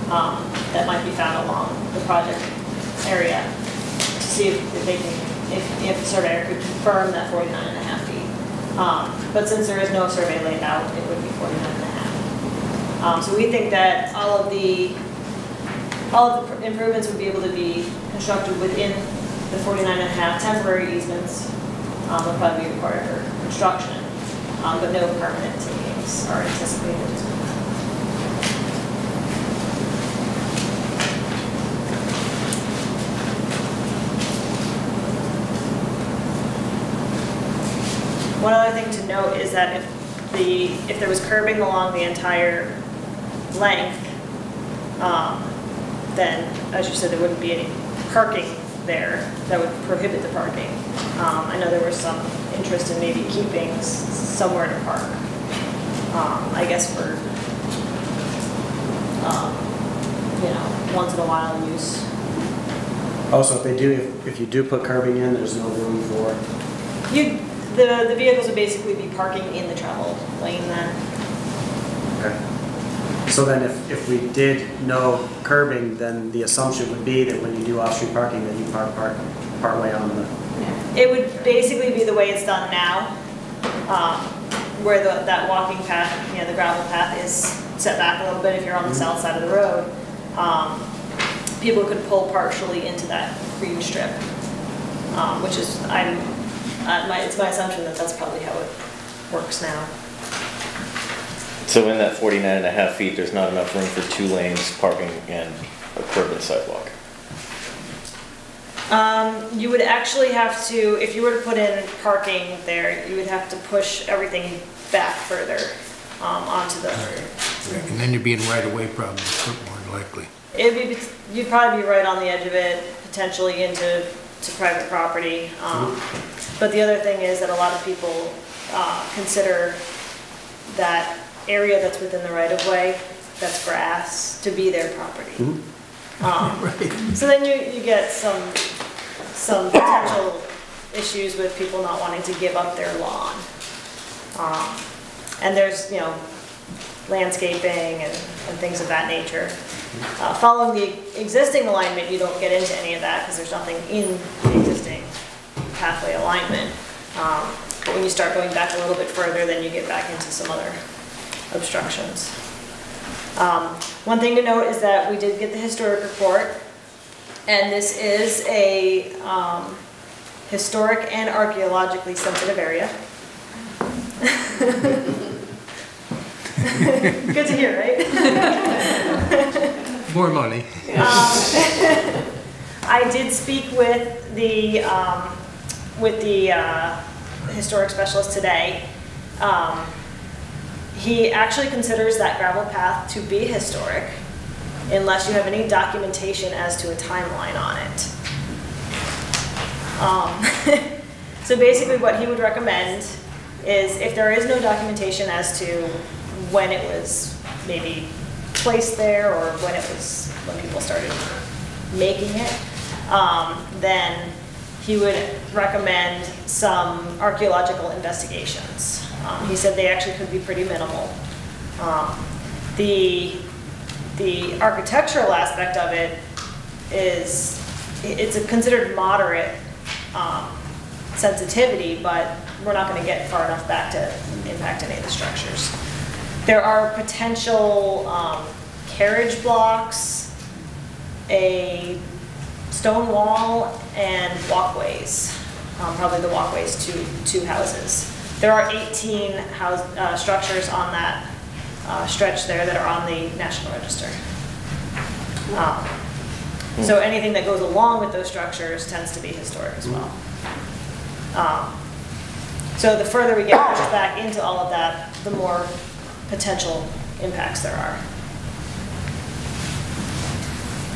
that might be found along the project area to see if they can, if the surveyor could confirm that 49.5 feet. But since there is no survey laid out, it would be 49.5. So we think that all of the improvements would be able to be constructed within the 49.5 temporary easements will probably be required for construction, but no permanent takings are anticipated. One other thing to note is that if there was curbing along the entire length, then, as you said, there wouldn't be any parking there that would prohibit the parking. I know there was some interest in maybe keeping somewhere to park. I guess for, once in a while use.
Also, if you do put curbing in, there's no room for.
The vehicles would basically be parking in the travel lane then.
Okay. So then if we did no curbing, then the assumption would be that when you do off-street parking, that you park partway on the.
It would basically be the way it's done now, where that walking path, the gravel path is set back a little bit if you're on the south side of the road. People could pull partially into that green strip, which is, it's my assumption that that's probably how it works now.
So in that 49.5 feet, there's not enough room for 2 lanes, parking, and a curb and sidewalk?
You would actually have to, if you were to put in parking there, you would have to push everything back further onto the.
And then you'd be in right-of-way problems, more likely.
You'd probably be right on the edge of it, potentially into private property. But the other thing is that a lot of people consider that area that's within the right-of-way, that's grass, to be their property.
Right.
So then you get some potential issues with people not wanting to give up their lawn. And there's, landscaping and things of that nature. Following the existing alignment, you don't get into any of that because there's nothing in the existing pathway alignment. But when you start going back a little bit further, then you get back into some other obstructions. One thing to note is that we did get the historic report, and this is a historic and archaeologically sensitive area. Good to hear, right?
More money.
I did speak with the historic specialist today. He actually considers that gravel path to be historic unless you have any documentation as to a timeline on it. So basically what he would recommend is if there is no documentation as to when it was maybe placed there or when people started making it, then he would recommend some archaeological investigations. He said they actually could be pretty minimal. The architectural aspect of it is, it's a considered moderate sensitivity, but we're not going to get far enough back to impact any of the structures. There are potential carriage blocks, a stone wall, and walkways. Probably the walkways to 2 houses. There are 18 structures on that stretch there that are on the National Register. So anything that goes along with those structures tends to be historic as well. So the further we get pushed back into all of that, the more potential impacts there are.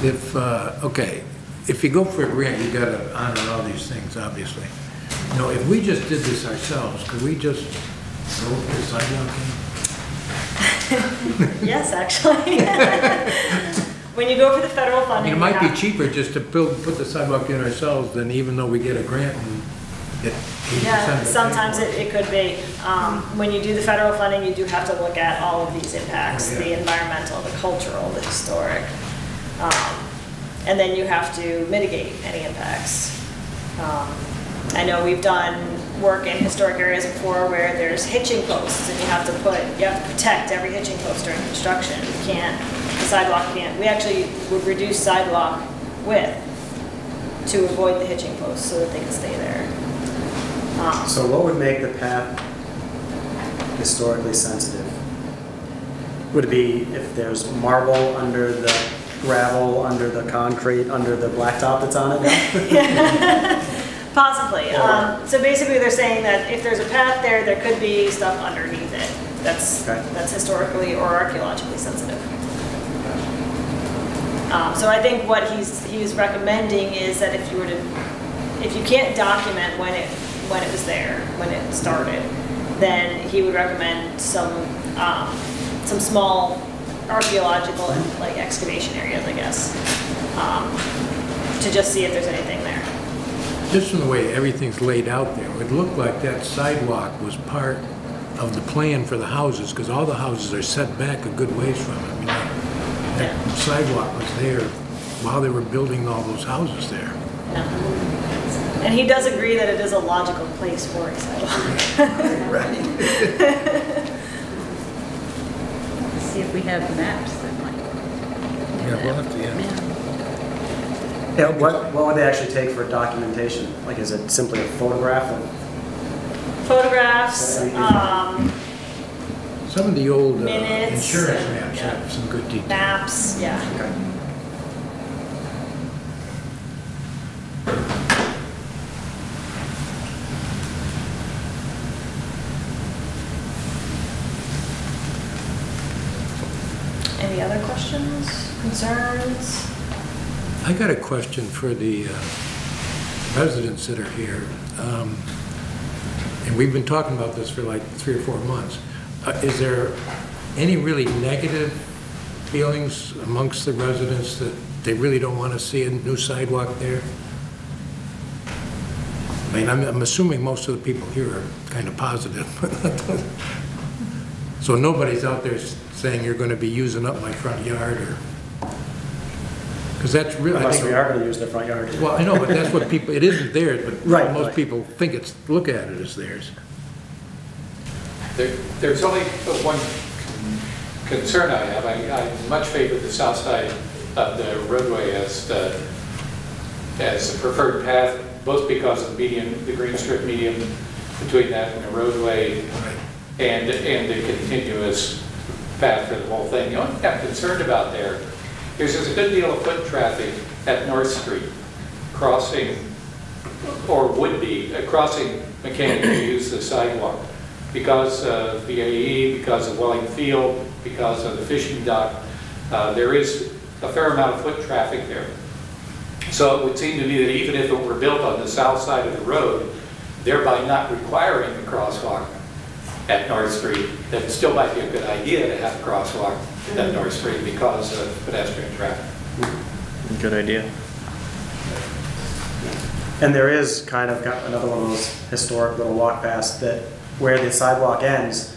If you go for a grant, you got to honor all these things, obviously. If we just did this ourselves, could we just go put the sidewalk in?
Yes, actually. When you go for the federal funding,
It might be cheaper just to put the sidewalk in ourselves than even though we get a grant and get 80%
yeah,
of the
sometimes
payment.
it could be. When you do the federal funding, you do have to look at all of these impacts, the environmental, the cultural, the historic. And then you have to mitigate any impacts. I know we've done work in historic areas before where there's hitching posts and you have to protect every hitching post during construction. The sidewalk can't. We actually would reduce sidewalk width to avoid the hitching posts so that they can stay there.
So what would make the path historically sensitive? Would it be if there's marble under the gravel, under the concrete, under the blacktop that's on it now?
Possibly. So basically they're saying that if there's a path there, there could be stuff underneath it that's historically or archaeologically sensitive. So I think what he's recommending is that if you can't document when it was there, when it started, then he would recommend some small archaeological like excavation areas, I guess, to just see if there's anything there.
Just from the way everything's laid out there, it looked like that sidewalk was part of the plan for the houses, because all the houses are set back a good ways from it. I mean, that sidewalk was there while they were building all those houses there.
Yeah. And he does agree that it is a logical place for a sidewalk.
Right.
See if we have maps that might.
Yeah, we'll have to,
Yeah, what would they actually take for documentation? Like, is it simply a photograph of?
Photographs,
some of the old
minutes,
insurance maps have some good detail.
maps, yeah.
Okay.
Any other questions, concerns?
I got a question for the residents that are here. And we've been talking about this for like 3 or 4 months. Is there any really negative feelings amongst the residents that they really don't want to see a new sidewalk there? I mean, I'm assuming most of the people here are kind of positive. So nobody's out there saying you're going to be using up my front yard, or... Because that's really...
Unless we are going to use their front yard.
Well, I know, but that's what people... It isn't theirs, but most people think it's... Look at it as theirs.
There's only one concern I have. I much favor the south side of the roadway as the preferred path, both because of the green strip medium between that and the roadway, and the continuous path for the whole thing. The only thing I'm concerned about there's a good deal of foot traffic at North Street crossing, or would be crossing Mechanic to use the sidewalk because of the AE, because of Welling Field, because of the fishing dock. There is a fair amount of foot traffic there. So it would seem to me that even if it were built on the south side of the road, thereby not requiring a crosswalk at North Street, that it still might be a good idea to have a crosswalk at North Street because of pedestrian traffic.
Good idea.
And there is kind of another one of those historic little walk paths that where the sidewalk ends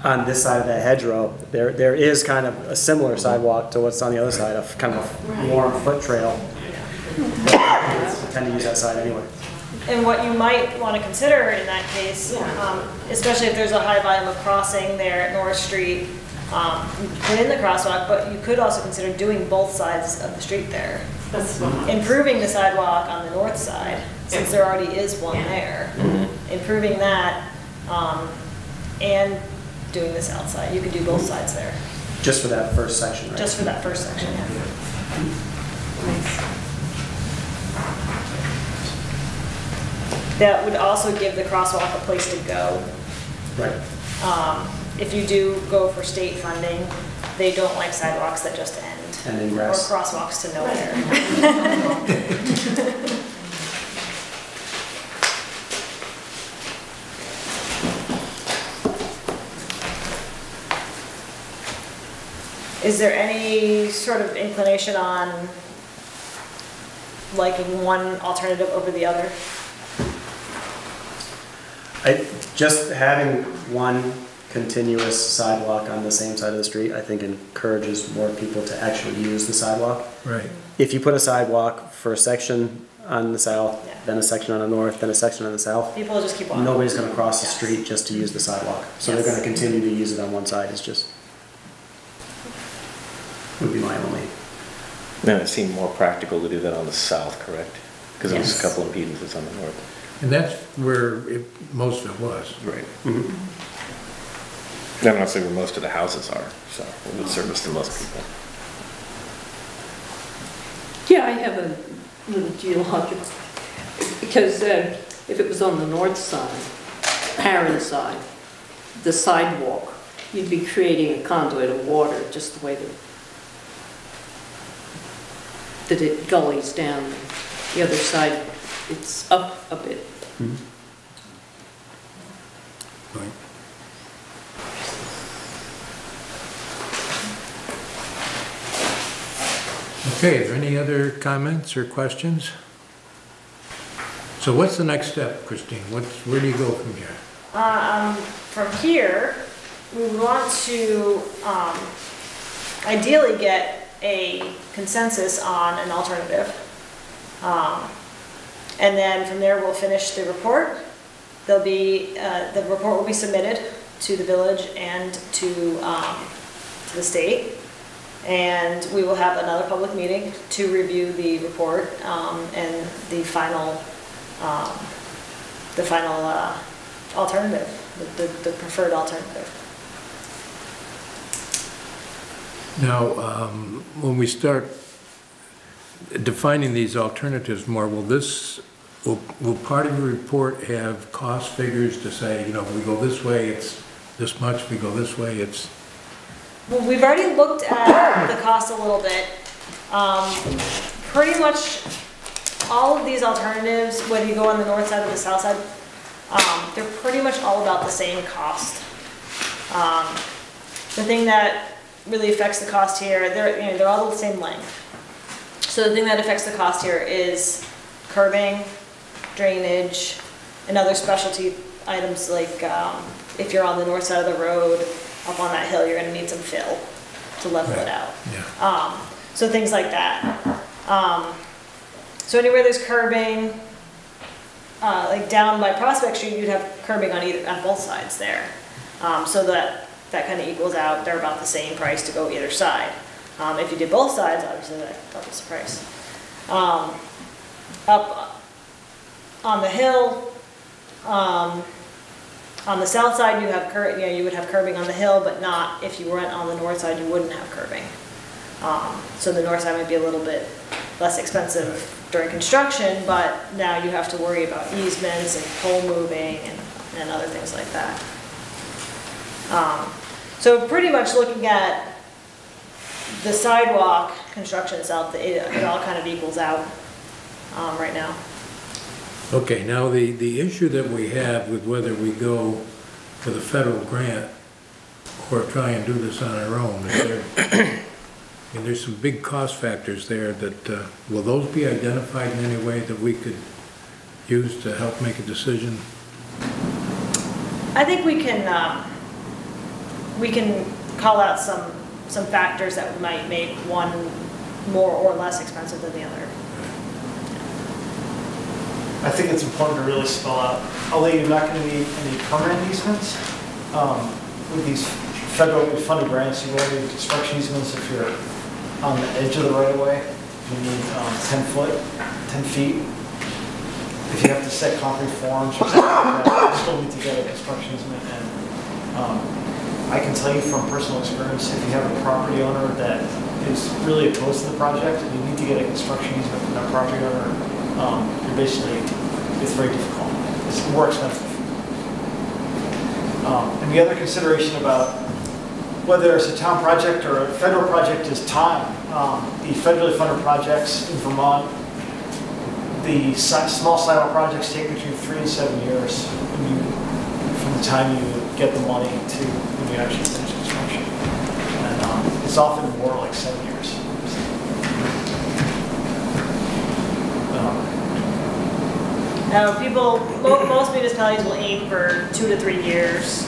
on this side of that hedgerow, there is kind of a similar sidewalk to what's on the other side, of kind of a warm foot trail. I tend to use that side anyway.
And what you might want to consider in that case, especially if there's a high volume of crossing there at North Street, put in the crosswalk, but you could also consider doing both sides of the street there. Improving the sidewalk on the north side, since there already is one there. Improving that, and doing the south side. You could do both sides there.
Just for that first section, right?
Just for that first section, yeah. That would also give the crosswalk a place to go.
Right.
If you do go for state funding, they don't like sidewalks that just end.
And in grass.
Or crosswalks to nowhere. Is there any sort of inclination on liking one alternative over the other?
Just having one continuous sidewalk on the same side of the street, I think encourages more people to actually use the sidewalk.
Right.
If you put a sidewalk for a section on the south, then a section on the north, then a section on the south,
people will just keep walking.
Nobody's going to cross the street just to use the sidewalk. So they're going to continue to use it on one side. It's just, would be my only.
Then it seemed more practical to do that on the south, correct? Because there was
Yes.
a couple impedances on the north.
And that's where most of it was.
Right. I'm not saying where most of the houses are, so it would service to most people.
Yeah, I have a little geological, because if it was on the north side, Harron side, the sidewalk, you'd be creating a conduit of water just the way that it gullies down. The other side, it's up a bit.
Right. Okay, is there any other comments or questions? So what's the next step, Christine? Where do you go from here?
From here, we would want to ideally get a consensus on an alternative. And then from there, we'll finish the report. The report will be submitted to the village and to the state. And we will have another public meeting to review the report and the final alternative, the preferred alternative.
Now, when we start defining these alternatives more, will part of your report have cost figures to say, if we go this way, it's this much, if we go this way, it's...
Well, we've already looked at the cost a little bit. Pretty much all of these alternatives, whether you go on the north side or the south side, they're pretty much all about the same cost. The thing that really affects the cost here, they're all the same length. So the thing that affects the cost here is curbing, drainage, and other specialty items like if you're on the north side of the road, up on that hill, you're going to need some fill to level it out.
Yeah.
So things like that. So anywhere there's curbing, like down by Prospect Street, you'd have curbing on both sides there. So that kind of equals out. They're about the same price to go either side. If you did both sides, obviously that doubles the price. Up on the hill, on the south side, you would have curbing on the hill, but not if you went on the north side, you wouldn't have curbing. So the north side might be a little bit less expensive during construction, but now you have to worry about easements and pole moving and other things like that. So pretty much looking at the sidewalk construction itself, it all kind of equals out right now.
Okay, now the issue that we have with whether we go for the federal grant or try and do this on our own, there's some big cost factors there that, will those be identified in any way that we could use to help make a decision?
I think we can call out some factors that might make one more or less expensive than the other.
I think it's important to really spell out, although you're not going to need any permanent easements, with these federally funded grants, you will need construction easements if you're on the edge of the right of way. You need 10 feet. If you have to set concrete forms or something like that, you still need to get a construction easement. And I can tell you from personal experience, if you have a property owner that is really opposed to the project, and you need to get a construction easement from that property owner, you're basically, it's very difficult. It's more expensive. And the other consideration about whether it's a town project or a federal project is time. The federally funded projects in Vermont, the small sidewalk projects take between 3 and 7 years from the time you get the money to when you actually finish construction. And it's often more like 7 years.
Now, most municipalities will aim for 2 to 3 years.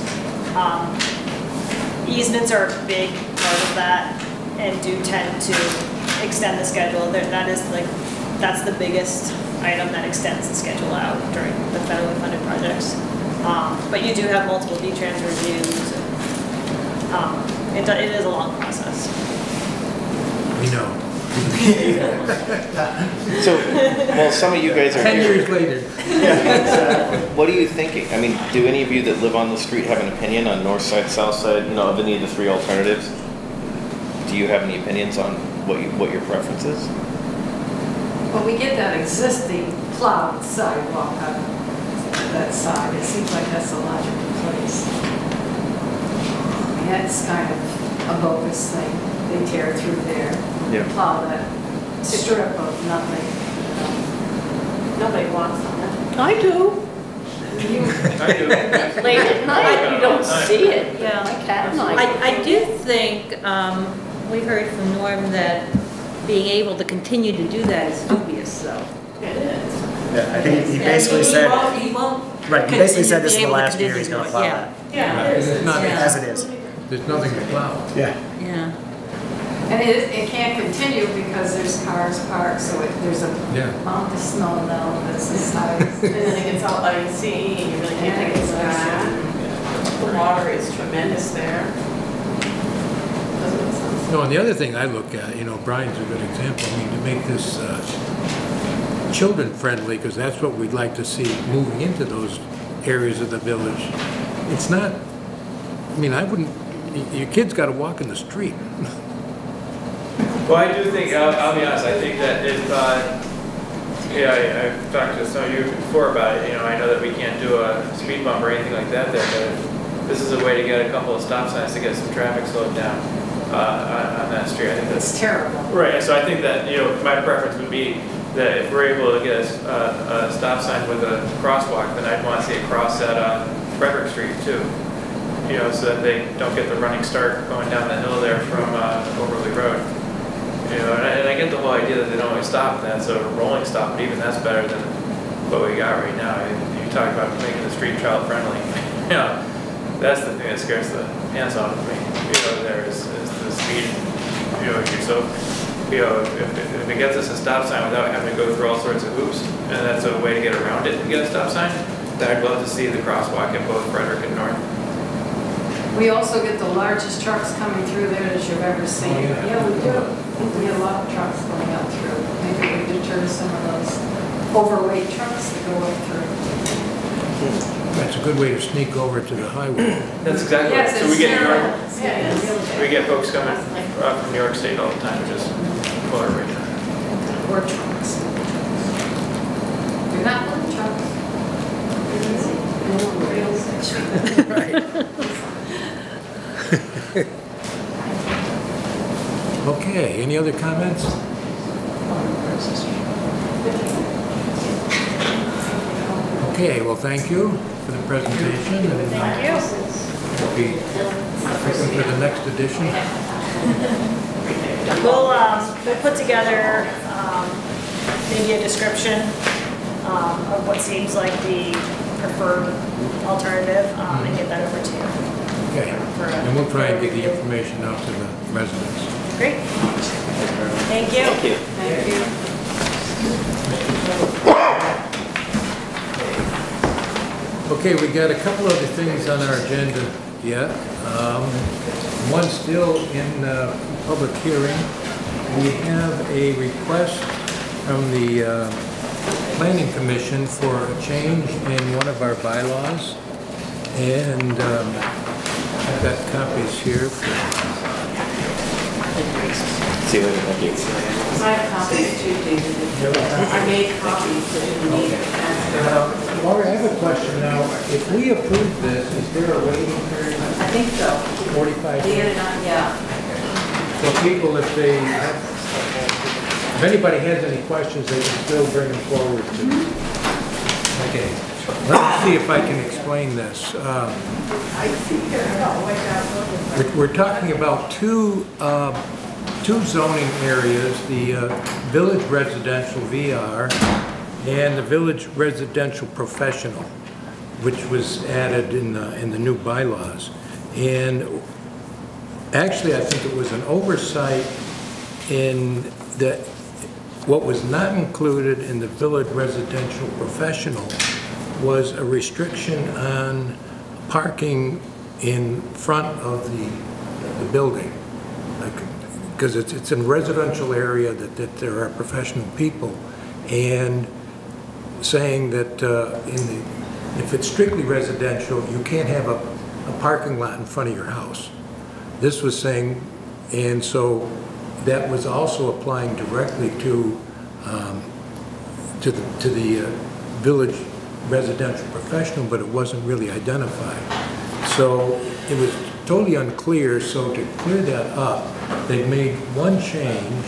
Easements are a big part of that and do tend to extend the schedule. That's the biggest item that extends the schedule out during the federally funded projects. But you do have multiple V-Trans reviews. And, it is a long process.
We know.
So, well, some of you guys are
10
here.
years later.
What are you thinking? I mean, do any of you that live on the street have an opinion on north side, south side, you know, of any of the three alternatives? Do you have any opinions on what your preference is?
Well, we get that existing plowed sidewalk on that side. It seems like that's a logical place. And that's kind of a bogus thing. They tear through there,
Yeah.
plow that strip of nothing.
Nobody wants that.
I do.
I do.
Late at night, you don't see it.
Yeah.
My cat and I.
I do think, we heard from Norm that being able to continue to do that is dubious, though.
It is.
Yeah, I think he basically said,
He won't.
right, he basically said this is
Be
the
able to
last year
continue
he's
to
gonna
do it,
plow
yeah.
that.
Yeah,
Right,
it is.
it's not-
Yeah.
As it is.
There's nothing to plow.
Yeah.
Yeah.
And it can't continue because there's cars parked, so there's a
Yeah.
amount of snow now that's the size. And then it gets all icy and you really can't take it back. The water is tremendous there. Doesn't make sense.
No, and the other thing I look at, you know, Brian's a good example, I mean, to make this children-friendly, because that's what we'd like to see moving into those areas of the village. It's not, I mean, I wouldn't, your kid's got to walk in the street.
Well, I do think, I'll be honest, I think that if, I've talked to some of you before about it, you know, I know that we can't do a speed bump or anything like that there, but if this is a way to get a couple of stop signs to get some traffic slowed down on that street, I think that's...
It's terrible.
Right, so I think that, you know, my preference would be that if we're able to get a stop sign with a crosswalk, then I'd want to see it cross at Frederick Street too. You know, so that they don't get the running start going down the hill there from Overley Road. You know, and I get the whole idea that they don't always stop, and that's a rolling stop, but even that's better than what we got right now. You talk about making the street child friendly. You know, that's the thing that scares the pants off of me. You know, there is the speed. You know, so you know, if it gets us a stop sign without having to go through all sorts of hoops, and that's a way to get around it to get a stop sign, then I'd love to see the crosswalk at both Frederick and North.
We also get the largest trucks coming through there as you've ever seen.
Oh, yeah.
Yeah, we do. We get a lot of trucks going up through. Maybe we deter some of those overweight trucks that go up through.
That's a good way to sneak over to the highway.
That's exactly
Yes,
right. So we
it's
get New York,
terrible. Yeah, it's really bad.
we get folks coming from New York State all the time, just pull it right there.
Or trucks. They're not little trucks. They're easy.
Okay, any other comments? Okay, well, thank you for the presentation. Thank you. We'll be looking for the next edition.
We'll put together maybe a description of what seems like the preferred alternative and get that over to you.
Okay, and we'll try and get the information out to the residents.
Great. Thank you.
Thank you.
Thank you.
Okay, we got a couple other things on our agenda yet. One still in public hearing. We have a request from the Planning Commission for a change in one of our bylaws. And I've got copies here.
See you later, thank you.
I have copies too, David. I made copies that you need to pass.
Laura, I have a question now. If we approve this, is there a waiting period?
I think so.
45 days?
Yeah.
So people, if anybody has any questions, they can still bring them forward to. Okay. Let me see if I can explain this. We're talking about two zoning areas, the Village Residential VR and the Village Residential Professional, which was added in the new bylaws. And actually, I think it was an oversight in that what was not included in the Village Residential Professional was a restriction on parking in front of the building, like because it's in a residential area that there are professional people, and saying that if it's strictly residential, you can't have a parking lot in front of your house. This was saying, and so that was also applying directly to the village residential professional, but it wasn't really identified. So it was totally unclear. So to clear that up, they've made one change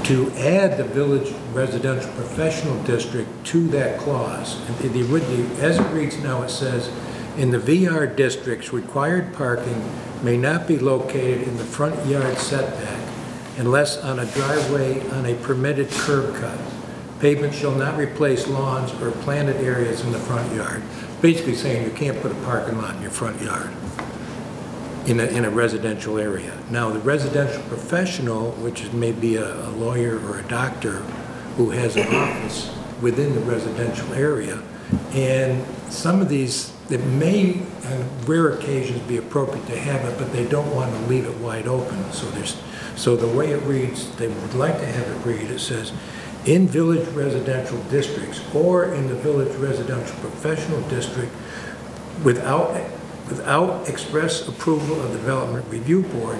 to add the village residential professional district to that clause. As it reads now, it says, in the VR districts, required parking may not be located in the front yard setback unless on a driveway on a permitted curb cut. Pavement shall not replace lawns or planted areas in the front yard. Basically saying you can't put a parking lot in your front yard in a residential area. Now, the residential professional, which is maybe a lawyer or a doctor who has an office within the residential area, and some of these, it may on rare occasions be appropriate to have it, but they don't want to leave it wide open. So the way it reads, they would like to have it read, it says, in village residential districts or in the village residential professional district without express approval of the Development Review Board,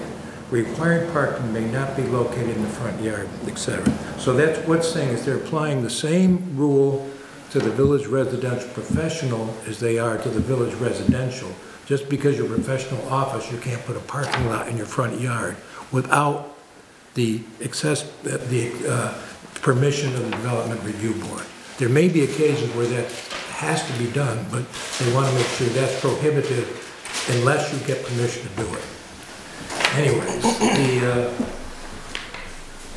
required parking may not be located in the front yard, etc. So that's what's saying is they're applying the same rule to the village residential professional as they are to the village residential. Just because you're a professional office, you can't put a parking lot in your front yard without the permission of the Development Review Board. There may be occasions where that has to be done, but they want to make sure that's prohibited unless you get permission to do it. Anyways,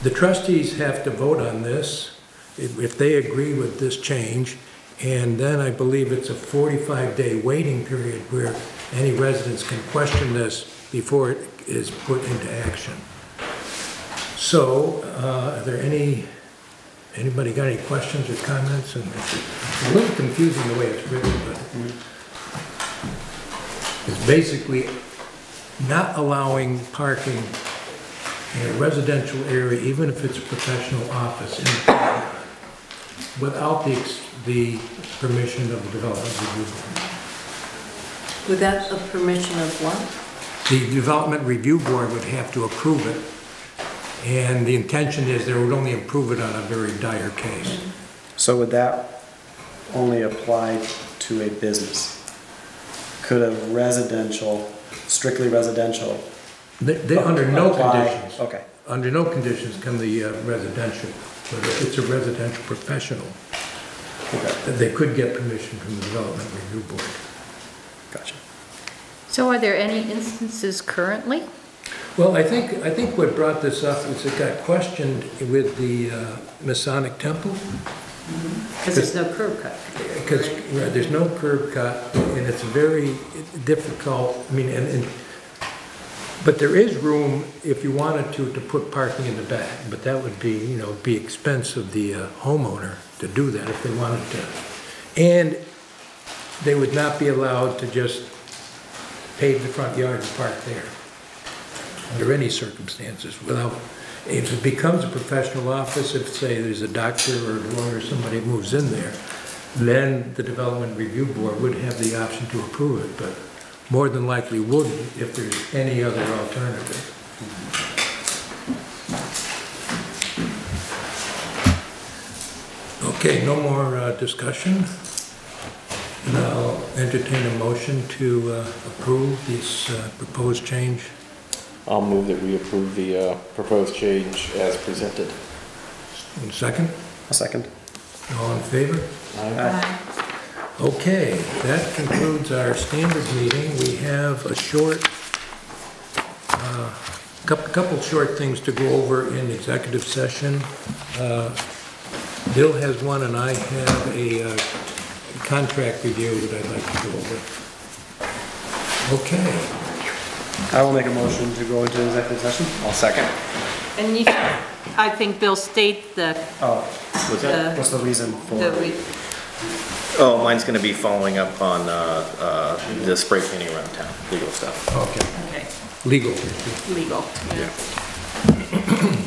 the trustees have to vote on this if they agree with this change, and then I believe it's a 45-day waiting period where any residents can question this before it is put into action. So, are there anybody got any questions or comments? And it's a little confusing the way it's written, but it's basically not allowing parking in a residential area, even if it's a professional office, without the permission of the Development Review Board.
Without the permission of what?
The Development Review Board would have to approve it. And the intention is they would only approve it on a very dire case.
So would that only apply to a business? Could a residential, strictly residential,
Under no conditions.
Okay.
Under no conditions can the residential, but if it's a residential professional,
Okay.
they could get permission from the Development Review Board.
Gotcha.
So are there any instances currently?
Well, I think what brought this up is it got questioned with the Masonic Temple.
Because there's no curb cut.
Because there's no curb cut, and it's very difficult. I mean, but there is room if you wanted to put parking in the back, but that would be, be expense of the homeowner to do that if they wanted to. And they would not be allowed to just pave the front yard and park there under any circumstances without, if it becomes a professional office, if say there's a doctor or a lawyer or somebody moves in there, then the Development Review Board would have the option to approve it, but more than likely wouldn't if there's any other alternative. Okay, no more discussion. And I'll entertain a motion to approve this proposed change.
I'll move that we approve the proposed change as presented.
And second?
A second.
All in favor?
Aye.
Okay, that concludes our standard meeting. We have a couple short things to go over in executive session. Bill has one and I have a contract review that I'd like to go over. Okay.
I will make a motion to go into executive session.
I'll second.
And I think Bill state the...
Oh, what's the reason for?
Oh, mine's gonna be following up on, the spray painting around town, legal stuff.
Okay.
Okay,
Legal.
legal, yeah.